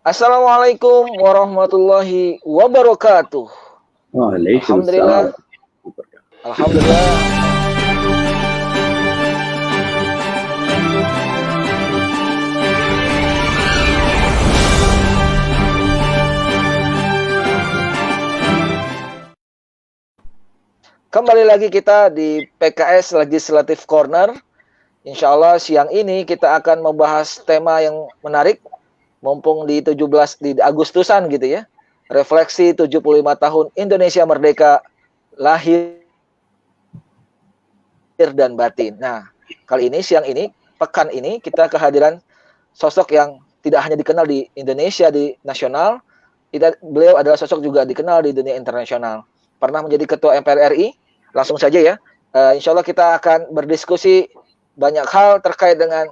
Assalamualaikum warahmatullahi wabarakatuh. Alhamdulillah. Waalaikumsalam. Alhamdulillah. Kembali lagi kita di PKS Legislative Corner. Insya Allah siang ini kita akan membahas tema yang menarik. Mumpung di 17 di Agustusan gitu ya. Refleksi 75 tahun Indonesia Merdeka, lahir dan batin. Nah, kali ini siang ini, pekan ini kita kehadiran sosok yang tidak hanya dikenal di Indonesia di nasional, beliau adalah sosok juga dikenal di dunia internasional. Pernah menjadi ketua MPR RI. Langsung saja ya. Insya Allah kita akan berdiskusi banyak hal terkait dengan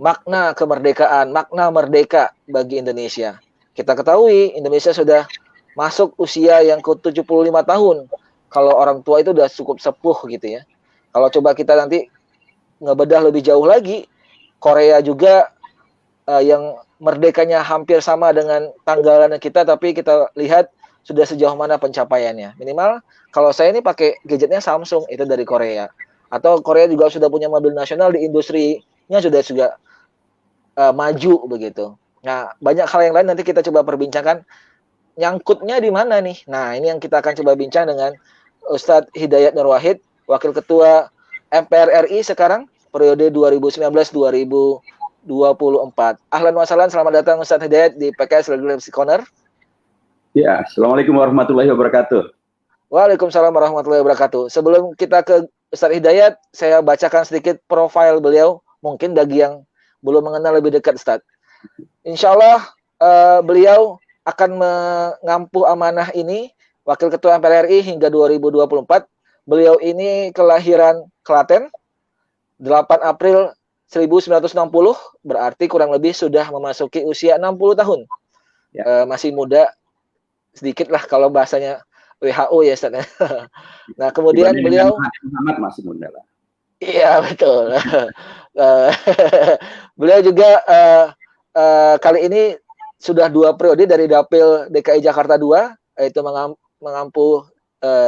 makna kemerdekaan, makna merdeka bagi Indonesia. Kita ketahui Indonesia sudah masuk usia yang ke-75 tahun. Kalau orang tua itu udah cukup sepuh gitu ya. Kalau coba kita nanti ngebedah lebih jauh lagi, Korea juga yang merdekanya hampir sama dengan tanggalan kita, tapi kita lihat sudah sejauh mana pencapaiannya. Minimal kalau saya ini pakai gadgetnya Samsung, itu dari Korea. Atau Korea juga sudah punya mobil nasional, di industrinya sudah maju begitu. Nah, banyak hal yang lain nanti kita coba perbincangkan. Nyangkutnya di mana nih? Nah, ini yang kita akan coba bincang dengan Ustadz Hidayat Nur Wahid, Wakil Ketua MPR RI sekarang, periode 2019-2024. Ahlan wa sahlan, selamat datang Ustadz Hidayat di PKS Legislative Corner. Ya, Assalamualaikum warahmatullahi wabarakatuh. Waalaikumsalam warahmatullahi wabarakatuh. Sebelum kita ke Ustadz Hidayat, saya bacakan sedikit profil beliau, mungkin bagi yang belum mengenal lebih dekat, Ustadz. Insya Allah beliau akan mengampu amanah ini, Wakil Ketua MPR RI hingga 2024. Beliau ini kelahiran Klaten, 8 April 1960, berarti kurang lebih sudah memasuki usia 60 tahun. Ya. Masih muda, sedikit lah kalau bahasanya WHO ya, Ustadz. Nah, kemudian beliau Muhammad masih muda lah. Iya, betul. Beliau juga kali ini sudah 2 periode dari Dapil DKI Jakarta 2, yaitu mengampu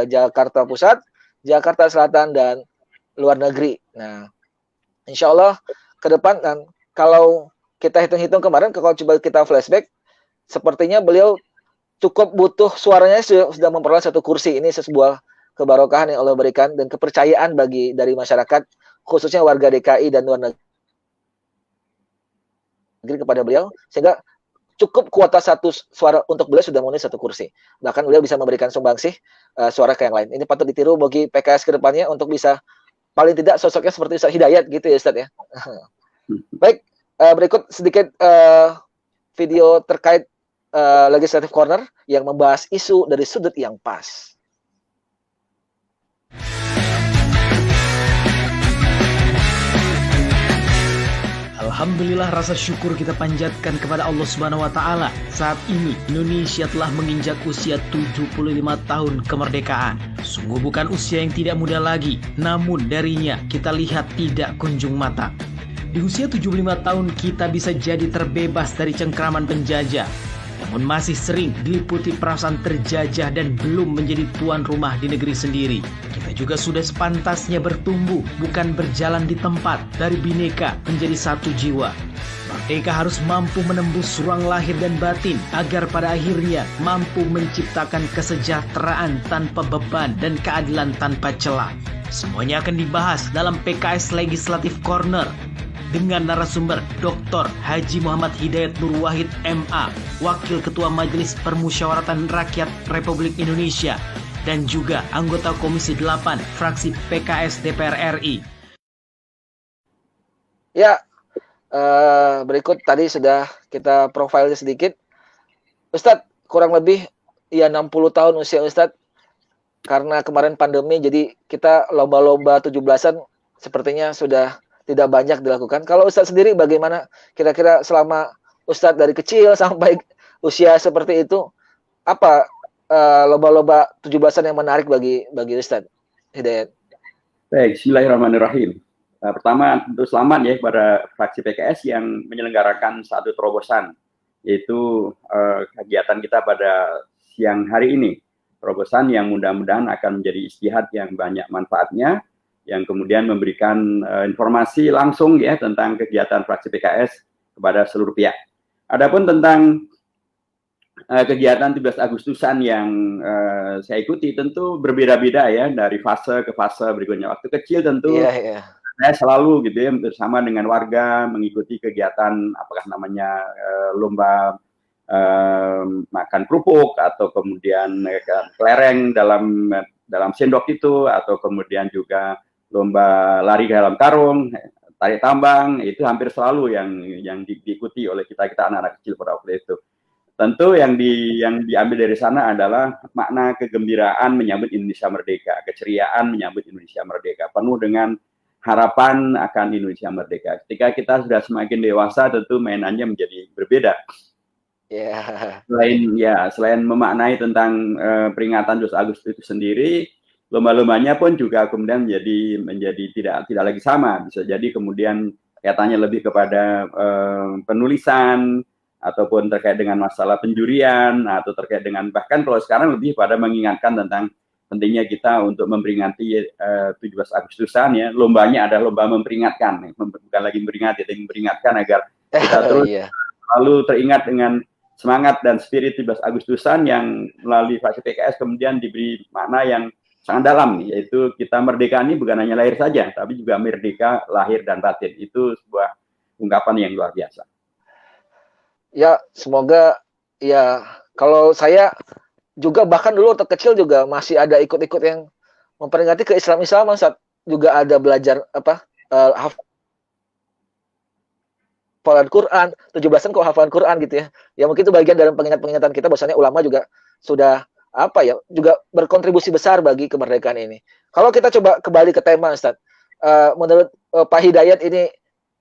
Jakarta Pusat, Jakarta Selatan, dan luar negeri. Nah, insya Allah ke depan, dan kalau kita hitung-hitung kemarin, kalau coba kita flashback, sepertinya beliau cukup butuh, suaranya sudah memperoleh 1 kursi. Ini sebuah kebarokahan yang Allah berikan dan kepercayaan dari masyarakat, khususnya warga DKI dan luar negeri kepada beliau, sehingga cukup kuota 1 suara untuk beliau sudah memenuhi 1 kursi. Bahkan beliau bisa memberikan sumbangsih suara ke yang lain. Ini patut ditiru bagi PKS ke depannya untuk bisa paling tidak sosoknya seperti Ustadz Hidayat gitu ya, Ustadz ya. Baik, berikut sedikit video terkait Legislative Corner yang membahas isu dari sudut yang pas. Alhamdulillah, rasa syukur kita panjatkan kepada Allah Subhanahu wa taala. Saat ini Indonesia telah menginjak usia 75 tahun kemerdekaan. Sungguh bukan usia yang tidak muda lagi, namun darinya kita lihat tidak kunjung mata. Di usia 75 tahun kita bisa jadi terbebas dari cengkraman penjajah, namun masih sering diliputi perasaan terjajah dan belum menjadi tuan rumah di negeri sendiri. Kita juga sudah sepantasnya bertumbuh, bukan berjalan di tempat, dari bineka menjadi satu jiwa. Merdeka harus mampu menembus ruang lahir dan batin, agar pada akhirnya mampu menciptakan kesejahteraan tanpa beban dan keadilan tanpa celah. Semuanya akan dibahas dalam PKS Legislative Corner dengan narasumber Dr. Haji Muhammad Hidayat Nur Wahid MA, Wakil Ketua Majelis Permusyawaratan Rakyat Republik Indonesia, dan juga anggota Komisi 8 fraksi PKS DPR RI. Ya, berikut tadi sudah kita profilnya sedikit. Ustadz, kurang lebih ya 60 tahun usia Ustadz. Karena kemarin pandemi, jadi kita lomba-lomba 17-an sepertinya sudah tidak banyak dilakukan. Kalau Ustadz sendiri bagaimana kira-kira selama Ustadz dari kecil sampai usia seperti itu, apa lomba-lomba 17-an yang menarik bagi Ustadz Hidayat? Baik, bismillahirrahmanirrahim. Pertama tentu selamat ya kepada fraksi PKS yang menyelenggarakan satu terobosan yaitu kegiatan kita pada siang hari ini. Terobosan yang mudah-mudahan akan menjadi istihad yang banyak manfaatnya, yang kemudian memberikan informasi langsung ya tentang kegiatan fraksi PKS kepada seluruh pihak. Adapun tentang kegiatan 17 Agustusan yang saya ikuti tentu berbeda-beda ya dari fase ke fase berikutnya. Waktu kecil tentu saya selalu gitu ya bersama dengan warga mengikuti kegiatan apakah namanya lomba makan kerupuk atau kemudian kelereng dalam sendok itu, atau kemudian juga lomba lari ke dalam karung, tarik tambang, itu hampir selalu yang diikuti oleh kita anak-anak kecil pada waktu itu. Tentu yang diambil dari sana adalah makna kegembiraan menyambut Indonesia merdeka, keceriaan menyambut Indonesia merdeka, penuh dengan harapan akan Indonesia merdeka. Ketika kita sudah semakin dewasa, tentu mainannya menjadi berbeda. Selain memaknai tentang peringatan 12 Agustus itu sendiri, lomba-lombanya pun juga kemudian menjadi tidak lagi sama. Bisa jadi kemudian kaitannya lebih kepada penulisan, ataupun terkait dengan masalah penjurian, atau terkait dengan bahkan kalau sekarang lebih pada mengingatkan tentang pentingnya kita untuk memperingati 17 Agustusan ya. Lombanya adalah lomba memperingatkan, bukan lagi memperingati, tapi memperingatkan agar kita terus selalu teringat dengan semangat dan spirit 17 Agustusan yang melalui fraksi PKS kemudian diberi makna yang sangat dalam, yaitu kita merdeka ini bukan hanya lahir saja, tapi juga merdeka lahir dan batin. Itu sebuah ungkapan yang luar biasa. Ya, semoga ya, kalau saya juga bahkan dulu waktu kecil juga masih ada ikut-ikut yang memperingati ke Islam-Islaman, saat juga ada belajar hafalan Quran, 17-an kok hafalan Quran gitu ya. Ya mungkin itu bagian dari pengingat-pengingatan kita bahwasanya ulama juga sudah juga berkontribusi besar bagi kemerdekaan ini. Kalau kita coba kembali ke tema, Ustaz, menurut Pak Hidayat ini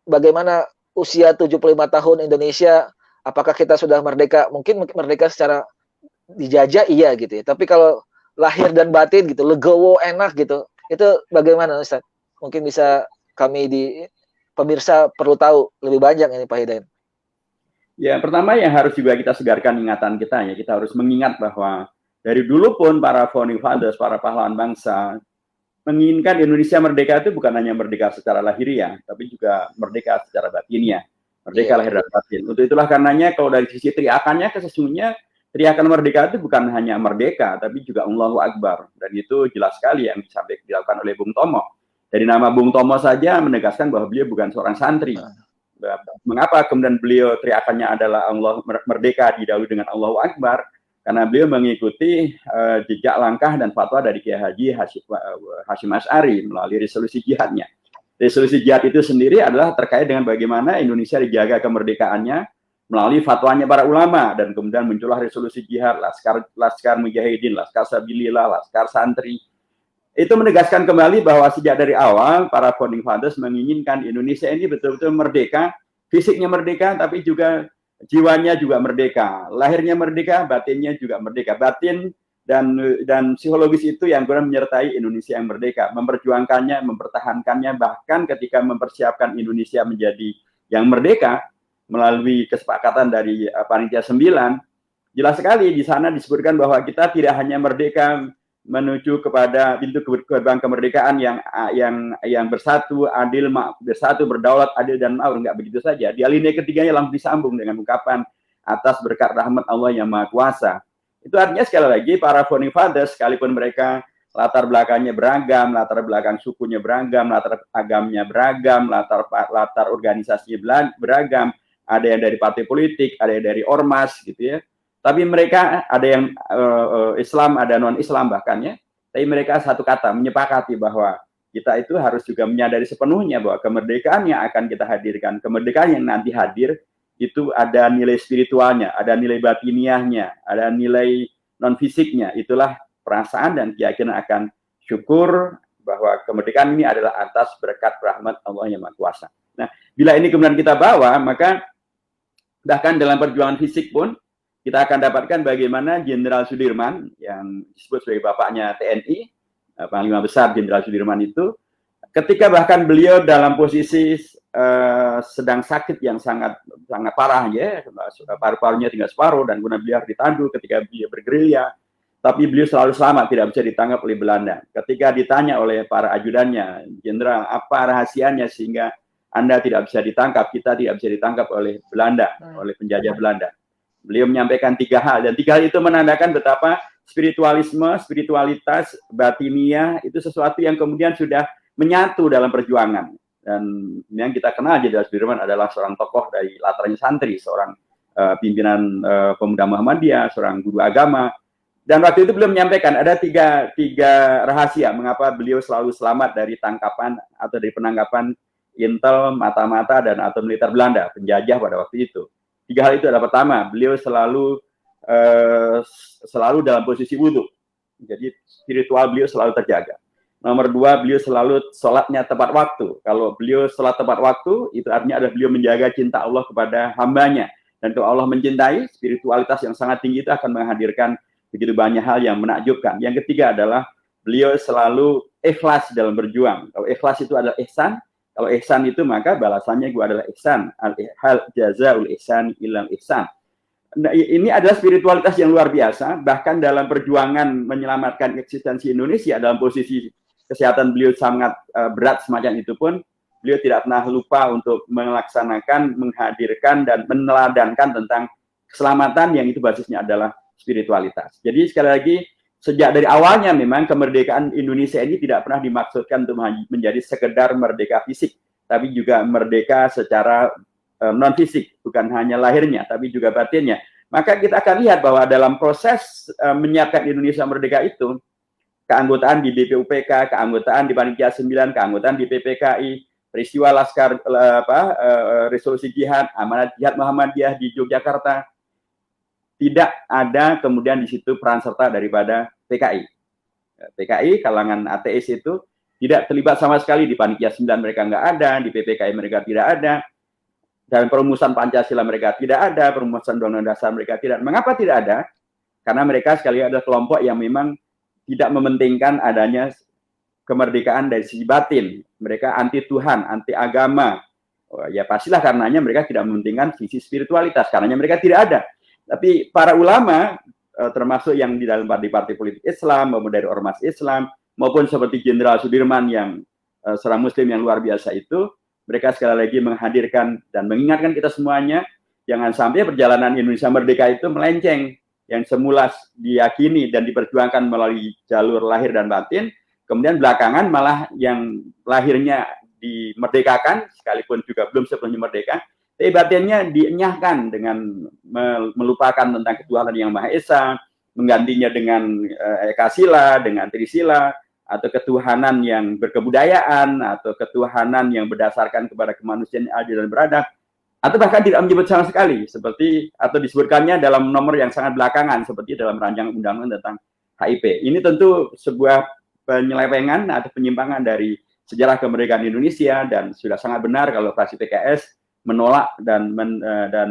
bagaimana usia 75 tahun Indonesia? Apakah kita sudah merdeka? Mungkin merdeka secara dijajah iya gitu ya. Tapi kalau lahir dan batin gitu, legowo, enak gitu, itu bagaimana Ustaz? Mungkin bisa kami di pemirsa perlu tahu lebih banyak ini Pak Hidayat. Ya, pertama yang harus juga kita segarkan ingatan kita ya. Kita harus mengingat bahwa dari dulu pun para founding fathers, para pahlawan bangsa menginginkan Indonesia merdeka itu bukan hanya merdeka secara lahiriah, tapi juga merdeka secara batinnya. Merdeka lahir dan batin. Untuk itulah karenanya kalau dari sisi teriakannya, sesungguhnya teriakan merdeka itu bukan hanya merdeka, tapi juga Allahu Akbar. Dan itu jelas sekali yang dilakukan oleh Bung Tomo. Dari nama Bung Tomo saja menegaskan bahwa beliau bukan seorang santri. Mengapa kemudian beliau teriakannya adalah Allah merdeka didahului dengan Allahu Akbar? Karena beliau mengikuti jejak langkah dan fatwa dari Kiai Haji Hashim Asy'ari melalui resolusi jihadnya. Resolusi jihad itu sendiri adalah terkait dengan bagaimana Indonesia dijaga kemerdekaannya melalui fatwanya para ulama, dan kemudian muncullah resolusi jihad, Laskar Mujahidin, Laskar Sabilillah, Laskar Santri. Itu menegaskan kembali bahwa sejak dari awal para founding fathers menginginkan Indonesia ini betul-betul merdeka, fisiknya merdeka, tapi juga jiwanya juga merdeka, lahirnya merdeka, batinnya juga merdeka. Batin dan psikologis itu yang kemudian menyertai Indonesia yang merdeka, memperjuangkannya, mempertahankannya, bahkan ketika mempersiapkan Indonesia menjadi yang merdeka melalui kesepakatan dari Panitia 9, jelas sekali di sana disebutkan bahwa kita tidak hanya merdeka menuju kepada pintu gerbang kemerdekaan yang bersatu, adil, bersatu, berdaulat, adil dan makmur, enggak begitu saja. Di alinea ketiganya langsung disambung dengan ungkapan atas berkat rahmat Allah yang Maha Kuasa. Itu artinya sekali lagi para founding fathers, sekalipun mereka latar belakangnya beragam, latar belakang sukunya beragam, latar agamanya beragam, latar organisasinya beragam, ada yang dari partai politik, ada yang dari ormas gitu ya. Tapi mereka ada yang Islam, ada non-Islam bahkan ya. Tapi mereka satu kata menyepakati bahwa kita itu harus juga menyadari sepenuhnya bahwa kemerdekaan yang akan kita hadirkan, kemerdekaan yang nanti hadir itu ada nilai spiritualnya, ada nilai batiniahnya, ada nilai non-fisiknya. Itulah perasaan dan keyakinan akan syukur bahwa kemerdekaan ini adalah atas berkat rahmat Allah yang Maha Kuasa. Nah, bila ini kemudian kita bawa, maka bahkan dalam perjuangan fisik pun kita akan dapatkan bagaimana Jenderal Sudirman yang disebut sebagai bapaknya TNI, Panglima Besar Jenderal Sudirman itu, ketika bahkan beliau dalam posisi sedang sakit yang sangat parah ya, paru-parunya tinggal separuh dan kemudian beliau ditandu ketika beliau bergerilya, tapi beliau selalu selamat, tidak bisa ditangkap oleh Belanda. Ketika ditanya oleh para ajudannya, jenderal, apa rahasianya sehingga Anda tidak bisa ditangkap, kita tidak bisa ditangkap oleh Belanda, oleh penjajah Belanda. Beliau menyampaikan 3 hal, dan 3 hal itu menandakan betapa spiritualitas, batiniah itu sesuatu yang kemudian sudah menyatu dalam perjuangan. Dan yang kita kenal Jenderal Sudirman adalah seorang tokoh dari latarnya santri, seorang pimpinan pemuda Muhammadiyah, seorang guru agama. Dan waktu itu beliau menyampaikan ada tiga rahasia mengapa beliau selalu selamat dari tangkapan atau dari penangkapan intel, mata-mata, dan atau militer Belanda, penjajah pada waktu itu. 3 hal itu adalah pertama, beliau selalu dalam posisi wudhu. Jadi spiritual beliau selalu terjaga. Nomor 2, beliau selalu sholatnya tepat waktu. Kalau beliau sholat tepat waktu, itu artinya adalah beliau menjaga cinta Allah kepada hambanya. Dan kalau Allah mencintai, spiritualitas yang sangat tinggi itu akan menghadirkan begitu banyak hal yang menakjubkan. Yang ketiga adalah beliau selalu ikhlas dalam berjuang. Kalau ikhlas itu adalah ihsan, kalau ihsan itu maka balasannya juga adalah ihsan. Al-hal jazaul ihsan ilal ihsan. Nah, ini adalah spiritualitas yang luar biasa. Bahkan dalam perjuangan menyelamatkan eksistensi Indonesia dalam posisi kesehatan beliau sangat berat semacam itu pun, beliau tidak pernah lupa untuk melaksanakan, menghadirkan, dan meneladankan tentang keselamatan yang itu basisnya adalah spiritualitas. Jadi sekali lagi, sejak dari awalnya memang kemerdekaan Indonesia ini tidak pernah dimaksudkan untuk menjadi sekedar merdeka fisik, tapi juga merdeka secara non-fisik, bukan hanya lahirnya, tapi juga batinnya. Maka kita akan lihat bahwa dalam proses menyiapkan Indonesia merdeka itu, keanggotaan di BPUPK, keanggotaan di Panitia 9, keanggotaan di PPKI, peristiwa Laskar resolusi jihad, amanat jihad Muhammadiyah di Yogyakarta, tidak ada kemudian di situ peran serta daripada PKI. PKI kalangan ateis itu tidak terlibat sama sekali. Di Panitia 9 mereka nggak ada, di PPKI mereka tidak ada, dan perumusan Pancasila mereka tidak ada, perumusan Undang-Undang Dasar mereka tidak. Mengapa tidak ada? Karena mereka sekali ada kelompok yang memang tidak mementingkan adanya kemerdekaan dari sisi batin. Mereka anti Tuhan, anti agama. Ya pastilah karenanya mereka tidak mementingkan sisi spiritualitas, karenanya mereka tidak ada. Tapi para ulama, termasuk yang di dalam partai-partai politik Islam, maupun dari ormas Islam, maupun seperti Jenderal Sudirman yang seorang Muslim yang luar biasa itu, mereka sekali lagi menghadirkan dan mengingatkan kita semuanya, jangan sampai perjalanan Indonesia merdeka itu melenceng. Yang semula diyakini dan diperjuangkan melalui jalur lahir dan batin, kemudian belakangan malah yang lahirnya dimerdekakan, sekalipun juga belum sepenuhnya merdeka, tapi batinnya dienyahkan dengan melupakan tentang ketuhanan yang Maha Esa, menggantinya dengan Ekasila, dengan Trisila, atau ketuhanan yang berkebudayaan, atau ketuhanan yang berdasarkan kepada kemanusiaan yang adil dan beradab, atau bahkan tidak menyebut sama sekali, seperti atau disebutkannya dalam nomor yang sangat belakangan, seperti dalam rancangan undang-undang tentang HIP. Ini tentu sebuah penyelewengan atau penyimpangan dari sejarah kemerdekaan Indonesia, dan sudah sangat benar kalau fraksi PKS menolak dan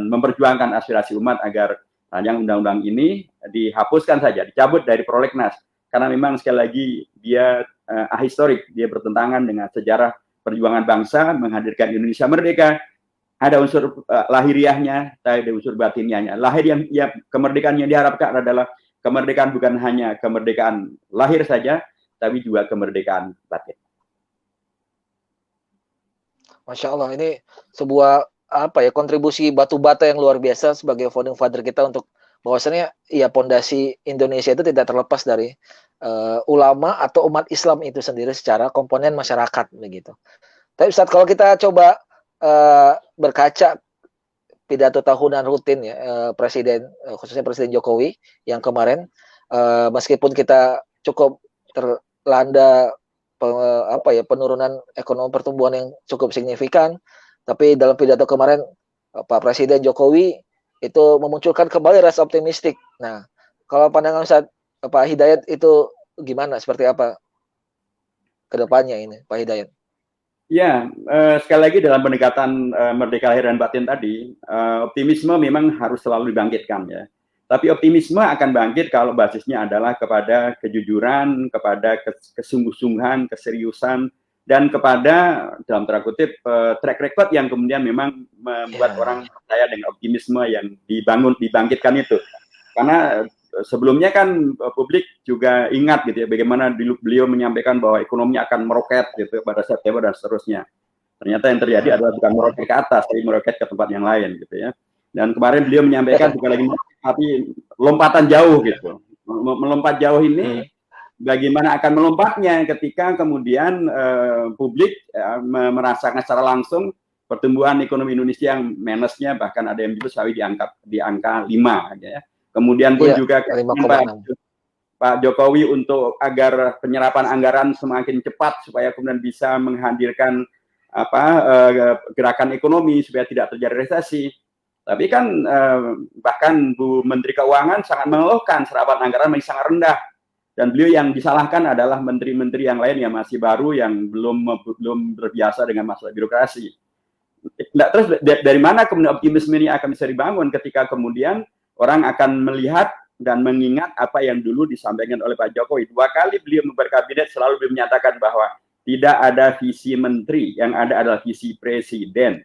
memperjuangkan aspirasi umat agar rancangan undang-undang ini dihapuskan saja, dicabut dari prolegnas, karena memang sekali lagi dia ahistorik, dia bertentangan dengan sejarah perjuangan bangsa menghadirkan Indonesia merdeka. Ada unsur lahiriahnya, ada unsur batinnya. Lahir yang kemerdekaan yang diharapkan adalah kemerdekaan bukan hanya kemerdekaan lahir saja, tapi juga kemerdekaan batin. Masya Allah, ini sebuah kontribusi batu bata yang luar biasa sebagai founding father kita untuk bahwasannya ya pondasi Indonesia itu tidak terlepas dari ulama atau umat Islam itu sendiri secara komponen masyarakat begitu. Tapi Ustaz, kalau kita coba berkaca pidato tahunan rutin ya Presiden, khususnya Presiden Jokowi yang kemarin, meskipun kita cukup terlanda penurunan ekonomi pertumbuhan yang cukup signifikan, tapi dalam pidato kemarin Pak Presiden Jokowi itu memunculkan kembali rasa optimistik. Nah, kalau pandangan Ustaz Pak Hidayat itu gimana, seperti apa ke depannya ini Pak Hidayat? Ya, sekali lagi dalam pendekatan merdeka lahir dan batin tadi, optimisme memang harus selalu dibangkitkan ya. Tapi optimisme akan bangkit kalau basisnya adalah kepada kejujuran, kepada kesungguh-sungguhan, keseriusan, dan kepada dalam tanda kutip track record yang kemudian memang membuat orang percaya dengan optimisme yang dibangkitkan itu. Karena sebelumnya kan publik juga ingat gitu ya bagaimana beliau menyampaikan bahwa ekonomi akan meroket gitu pada September dan seterusnya. Ternyata yang terjadi adalah bukan meroket ke atas, tapi meroket ke tempat yang lain gitu ya. Dan kemarin beliau menyampaikan bukan lagi tapi lompatan jauh gitu. Melompat jauh ini bagaimana akan melompatnya ketika kemudian publik merasakan secara langsung pertumbuhan ekonomi Indonesia yang minusnya bahkan ada yang menyebut sampai di angka 5 ya. Kemudian pun juga Pak Jokowi untuk agar penyerapan anggaran semakin cepat supaya kemudian bisa menghadirkan gerakan ekonomi supaya tidak terjadi resesi. Tapi kan bahkan Bu Menteri Keuangan sangat mengeluhkan serapan anggaran masih sangat rendah. Dan beliau yang disalahkan adalah menteri-menteri yang lain yang masih baru yang belum terbiasa dengan masalah birokrasi. Nah, terus dari mana kemudian optimisme ini akan bisa dibangun ketika kemudian orang akan melihat dan mengingat apa yang dulu disampaikan oleh Pak Jokowi. 2 kali beliau berkabinet selalu beliau menyatakan bahwa tidak ada visi menteri, yang ada adalah visi presiden.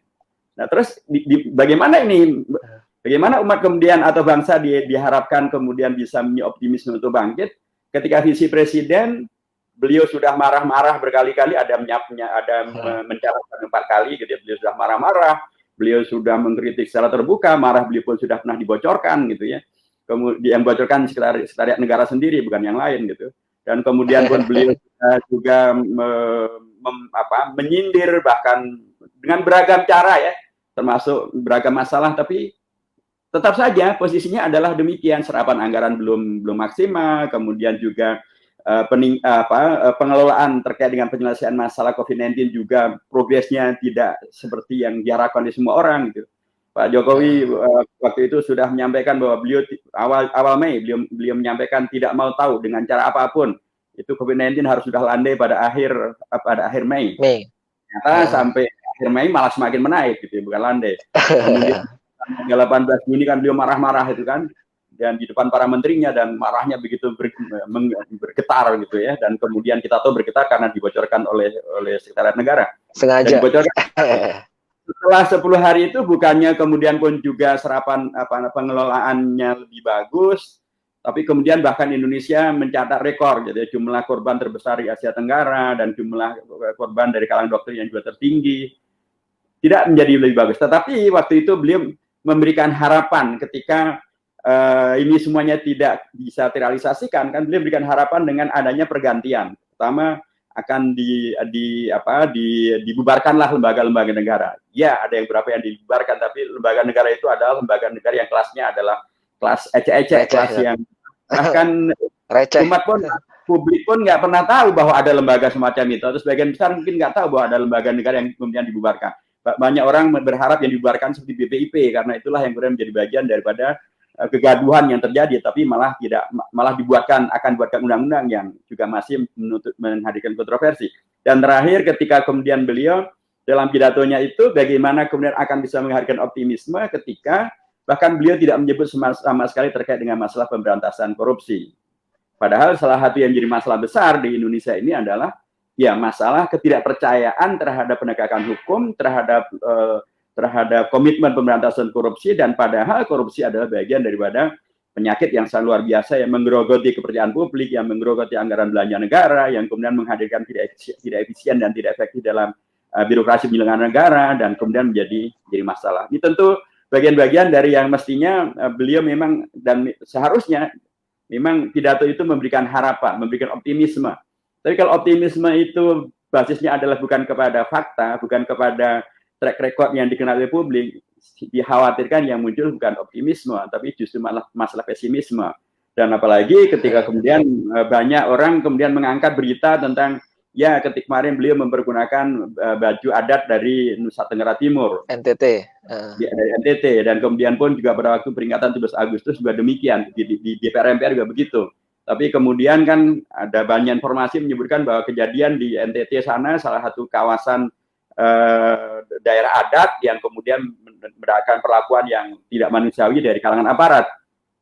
Nah, terus bagaimana ini? Bagaimana umat kemudian atau bangsa diharapkan kemudian bisa punya optimisme untuk bangkit? Ketika visi presiden, beliau sudah marah-marah berkali-kali, ada mencatatkan 4 kali, gitu ya, beliau sudah marah-marah, beliau sudah mengkritik secara terbuka, marah beliau pun sudah pernah dibocorkan, gitu ya. Kemudian yang bocorkan sekretariat negara sendiri, bukan yang lain, gitu. Dan kemudian pun beliau juga menyindir bahkan dengan beragam cara ya, termasuk beragam masalah, tapi tetap saja posisinya adalah demikian, serapan anggaran belum maksimal, kemudian juga pengelolaan terkait dengan penyelesaian masalah COVID-19 juga progresnya tidak seperti yang diharapkan di semua orang gitu. Pak Jokowi waktu itu sudah menyampaikan bahwa beliau awal Mei beliau menyampaikan tidak mau tahu dengan cara apapun itu COVID-19 harus sudah landai pada akhir Mei. Ternyata sampai akhir Mei malah semakin menaik gitu, bukan landai. Kemudian 18 Juni kan beliau marah-marah itu kan, dan di depan para menterinya, dan marahnya begitu bergetar gitu ya, dan kemudian kita tahu bergetar karena dibocorkan oleh sekretariat negara. Sengaja. Setelah 10 hari itu bukannya kemudian pun juga serapan pengelolaannya lebih bagus, tapi kemudian bahkan Indonesia mencatat rekor gitu ya, jumlah korban terbesar di Asia Tenggara dan jumlah korban dari kalangan dokter yang juga tertinggi. Tidak menjadi lebih bagus, tetapi waktu itu beliau memberikan harapan ketika ini semuanya tidak bisa terrealisasikan, kan beliau memberikan harapan dengan adanya pergantian. Pertama akan dibubarkanlah lembaga-lembaga negara. Ya, ada yang berapa yang dibubarkan, tapi lembaga negara itu adalah lembaga negara yang kelasnya adalah kelas ecek-ecek, kelas yang bahkan umat pun, publik pun nggak pernah tahu bahwa ada lembaga semacam itu. Terus sebagian besar mungkin nggak tahu bahwa ada lembaga negara yang kemudian dibubarkan. Banyak orang berharap yang dibubarkan seperti BPIP, karena itulah yang kemudian menjadi bagian daripada kegaduhan yang terjadi, tapi malah akan dibuatkan undang-undang yang juga masih menghadirkan kontroversi. Dan terakhir ketika kemudian beliau dalam pidatonya itu bagaimana kemudian akan bisa menghadirkan optimisme ketika bahkan beliau tidak menyebut sama sekali terkait dengan masalah pemberantasan korupsi. Padahal salah satu yang jadi masalah besar di Indonesia ini adalah ya masalah ketidakpercayaan terhadap penegakan hukum, terhadap komitmen pemberantasan korupsi, dan padahal korupsi adalah bagian daripada penyakit yang sangat luar biasa yang menggerogoti kepercayaan publik, yang menggerogoti anggaran belanja negara, yang kemudian menghadirkan tidak efisien dan tidak efektif dalam birokrasi penyelenggaraan negara, dan kemudian menjadi masalah. Ini tentu bagian-bagian dari yang mestinya beliau memang dan seharusnya memang pidato itu memberikan harapan, memberikan optimisme. Tapi kalau optimisme itu basisnya adalah bukan kepada fakta, bukan kepada track record yang dikenal oleh publik, dikhawatirkan yang muncul bukan optimisme, tapi justru masalah pesimisme. Dan apalagi ketika kemudian banyak orang kemudian mengangkat berita tentang ya ketika kemarin beliau mempergunakan baju adat dari Nusa Tenggara Timur, NTT, dari NTT, dan kemudian pun juga pada waktu peringatan 17 Agustus juga demikian, di DPR MPR juga begitu. Tapi kemudian kan ada banyak informasi menyebutkan bahwa kejadian di NTT sana salah satu kawasan daerah adat yang kemudian mendapatkan perlakuan yang tidak manusiawi dari kalangan aparat.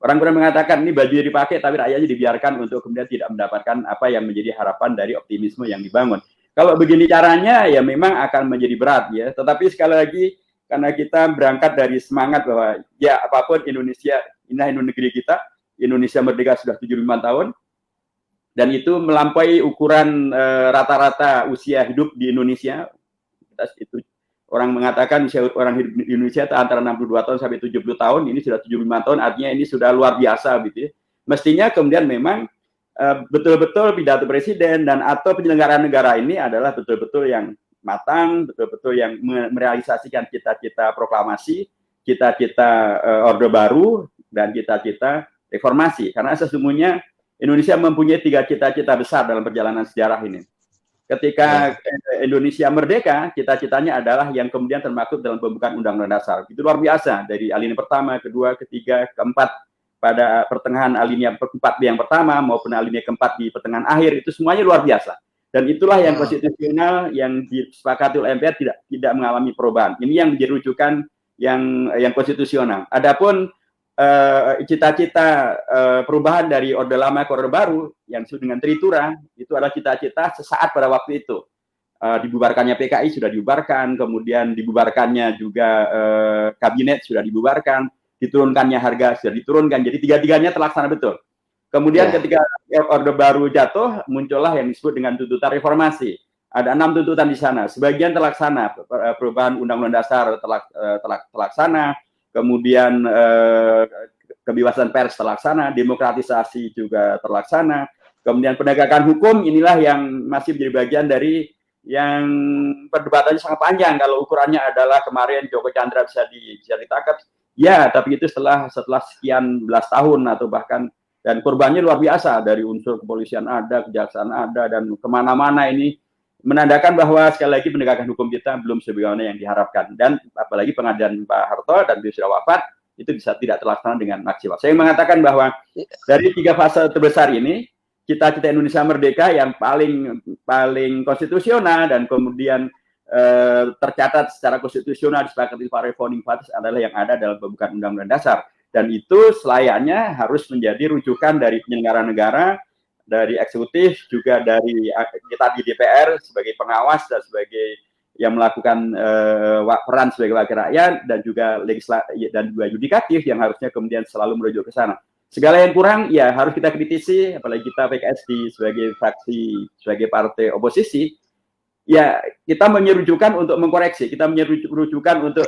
Orang kemudian mengatakan ini baju dipakai tapi rakyatnya dibiarkan untuk kemudian tidak mendapatkan apa yang menjadi harapan dari optimisme yang dibangun. Kalau begini caranya ya memang akan menjadi berat ya. Tetapi sekali lagi karena kita berangkat dari semangat bahwa ya apapun Indonesia, inilah negeri kita, Indonesia merdeka sudah 75 tahun, dan itu melampaui ukuran rata-rata usia hidup di Indonesia. Itu orang mengatakan usia orang hidup di Indonesia antara 62 tahun sampai 70 tahun, ini sudah 75 tahun, artinya ini sudah luar biasa gitu ya. Mestinya kemudian memang betul-betul pidato presiden dan atau penyelenggaraan negara ini adalah betul-betul yang matang, betul-betul yang merealisasikan cita-cita proklamasi, cita-cita Orde Baru, dan cita-cita reformasi. Karena sesungguhnya Indonesia mempunyai 3 cita-cita besar dalam perjalanan sejarah ini. Ketika Indonesia merdeka, cita-citanya adalah yang kemudian termaktub dalam pembukaan Undang-Undang Dasar. Itu luar biasa, dari alinea pertama, kedua, ketiga, keempat, pada pertengahan alinea keempat yang pertama maupun alinea keempat di pertengahan akhir, itu semuanya luar biasa. Dan itulah yang konstitusional yang disepakati oleh MPR tidak mengalami perubahan. Ini yang menjadi rujukan yang konstitusional. Adapun cita-cita perubahan dari Orde Lama ke Orde Baru yang disebut dengan tritura, itu adalah cita-cita sesaat pada waktu itu. Dibubarkannya PKI sudah dibubarkan, kemudian dibubarkannya juga kabinet sudah dibubarkan, diturunkannya harga sudah diturunkan, jadi tiga-tiganya terlaksana betul. Kemudian ketika Orde Baru jatuh, muncullah yang disebut dengan tuntutan reformasi. Ada 6 tuntutan di sana, sebagian terlaksana, perubahan Undang-Undang Dasar terlaksana, kemudian kebebasan pers terlaksana, demokratisasi juga terlaksana, kemudian penegakan hukum inilah yang masih menjadi bagian dari yang perdebatannya sangat panjang. Kalau ukurannya adalah kemarin Joko Chandra bisa ditangkap, ya, tapi itu setelah sekian belas tahun atau bahkan, dan korbannya luar biasa, dari unsur kepolisian ada, kejaksaan ada, dan kemana-mana. Ini menandakan bahwa sekali lagi penegakan hukum kita belum sebagaimana yang diharapkan, dan apalagi pengadilan Pak Harto dan beliau sudah wafat, itu bisa tidak terlaksana dengan maksimal. Saya mengatakan bahwa dari 3 fase terbesar ini, cita-cita Indonesia merdeka yang paling konstitusional dan kemudian tercatat secara konstitusional disepakati para founding fathers adalah yang ada dalam pembukaan Undang-Undang Dasar, dan itu selayaknya harus menjadi rujukan dari penyelenggara negara, dari eksekutif, juga dari kita di DPR sebagai pengawas dan sebagai yang melakukan peran sebagai wakil rakyat, dan juga legislatif dan juga yudikatif yang harusnya kemudian selalu merujuk ke sana. Segala yang kurang ya harus kita kritisi, apalagi kita PKS sebagai fraksi, sebagai partai oposisi. Ya, kita menyerujukan untuk mengkoreksi, kita menyerujukan untuk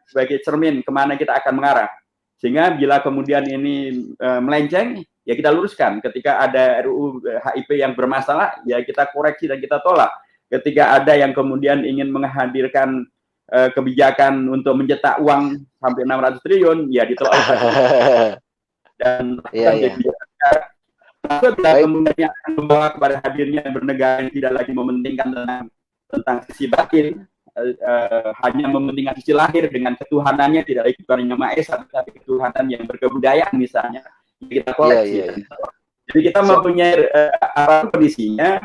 sebagai cermin kemana kita akan mengarah. Sehingga bila kemudian ini melenceng, ya kita luruskan. Ketika ada RUU HIP yang bermasalah, ya kita koreksi dan kita tolak. Ketika ada yang kemudian ingin menghadirkan kebijakan untuk mencetak uang sampai 600 triliun, ya ditolak. Dan kemudian membawa kepada hadirnya bernegara yang tidak lagi mementingkan tentang sisi batin, hanya mementingkan sisi lahir dengan ketuhanannya, tidak lagi bukan Maha Esa, tapi ketuhanan yang berkebudayaan misalnya, kita koleksi. Jadi kita mempunyai kondisinya,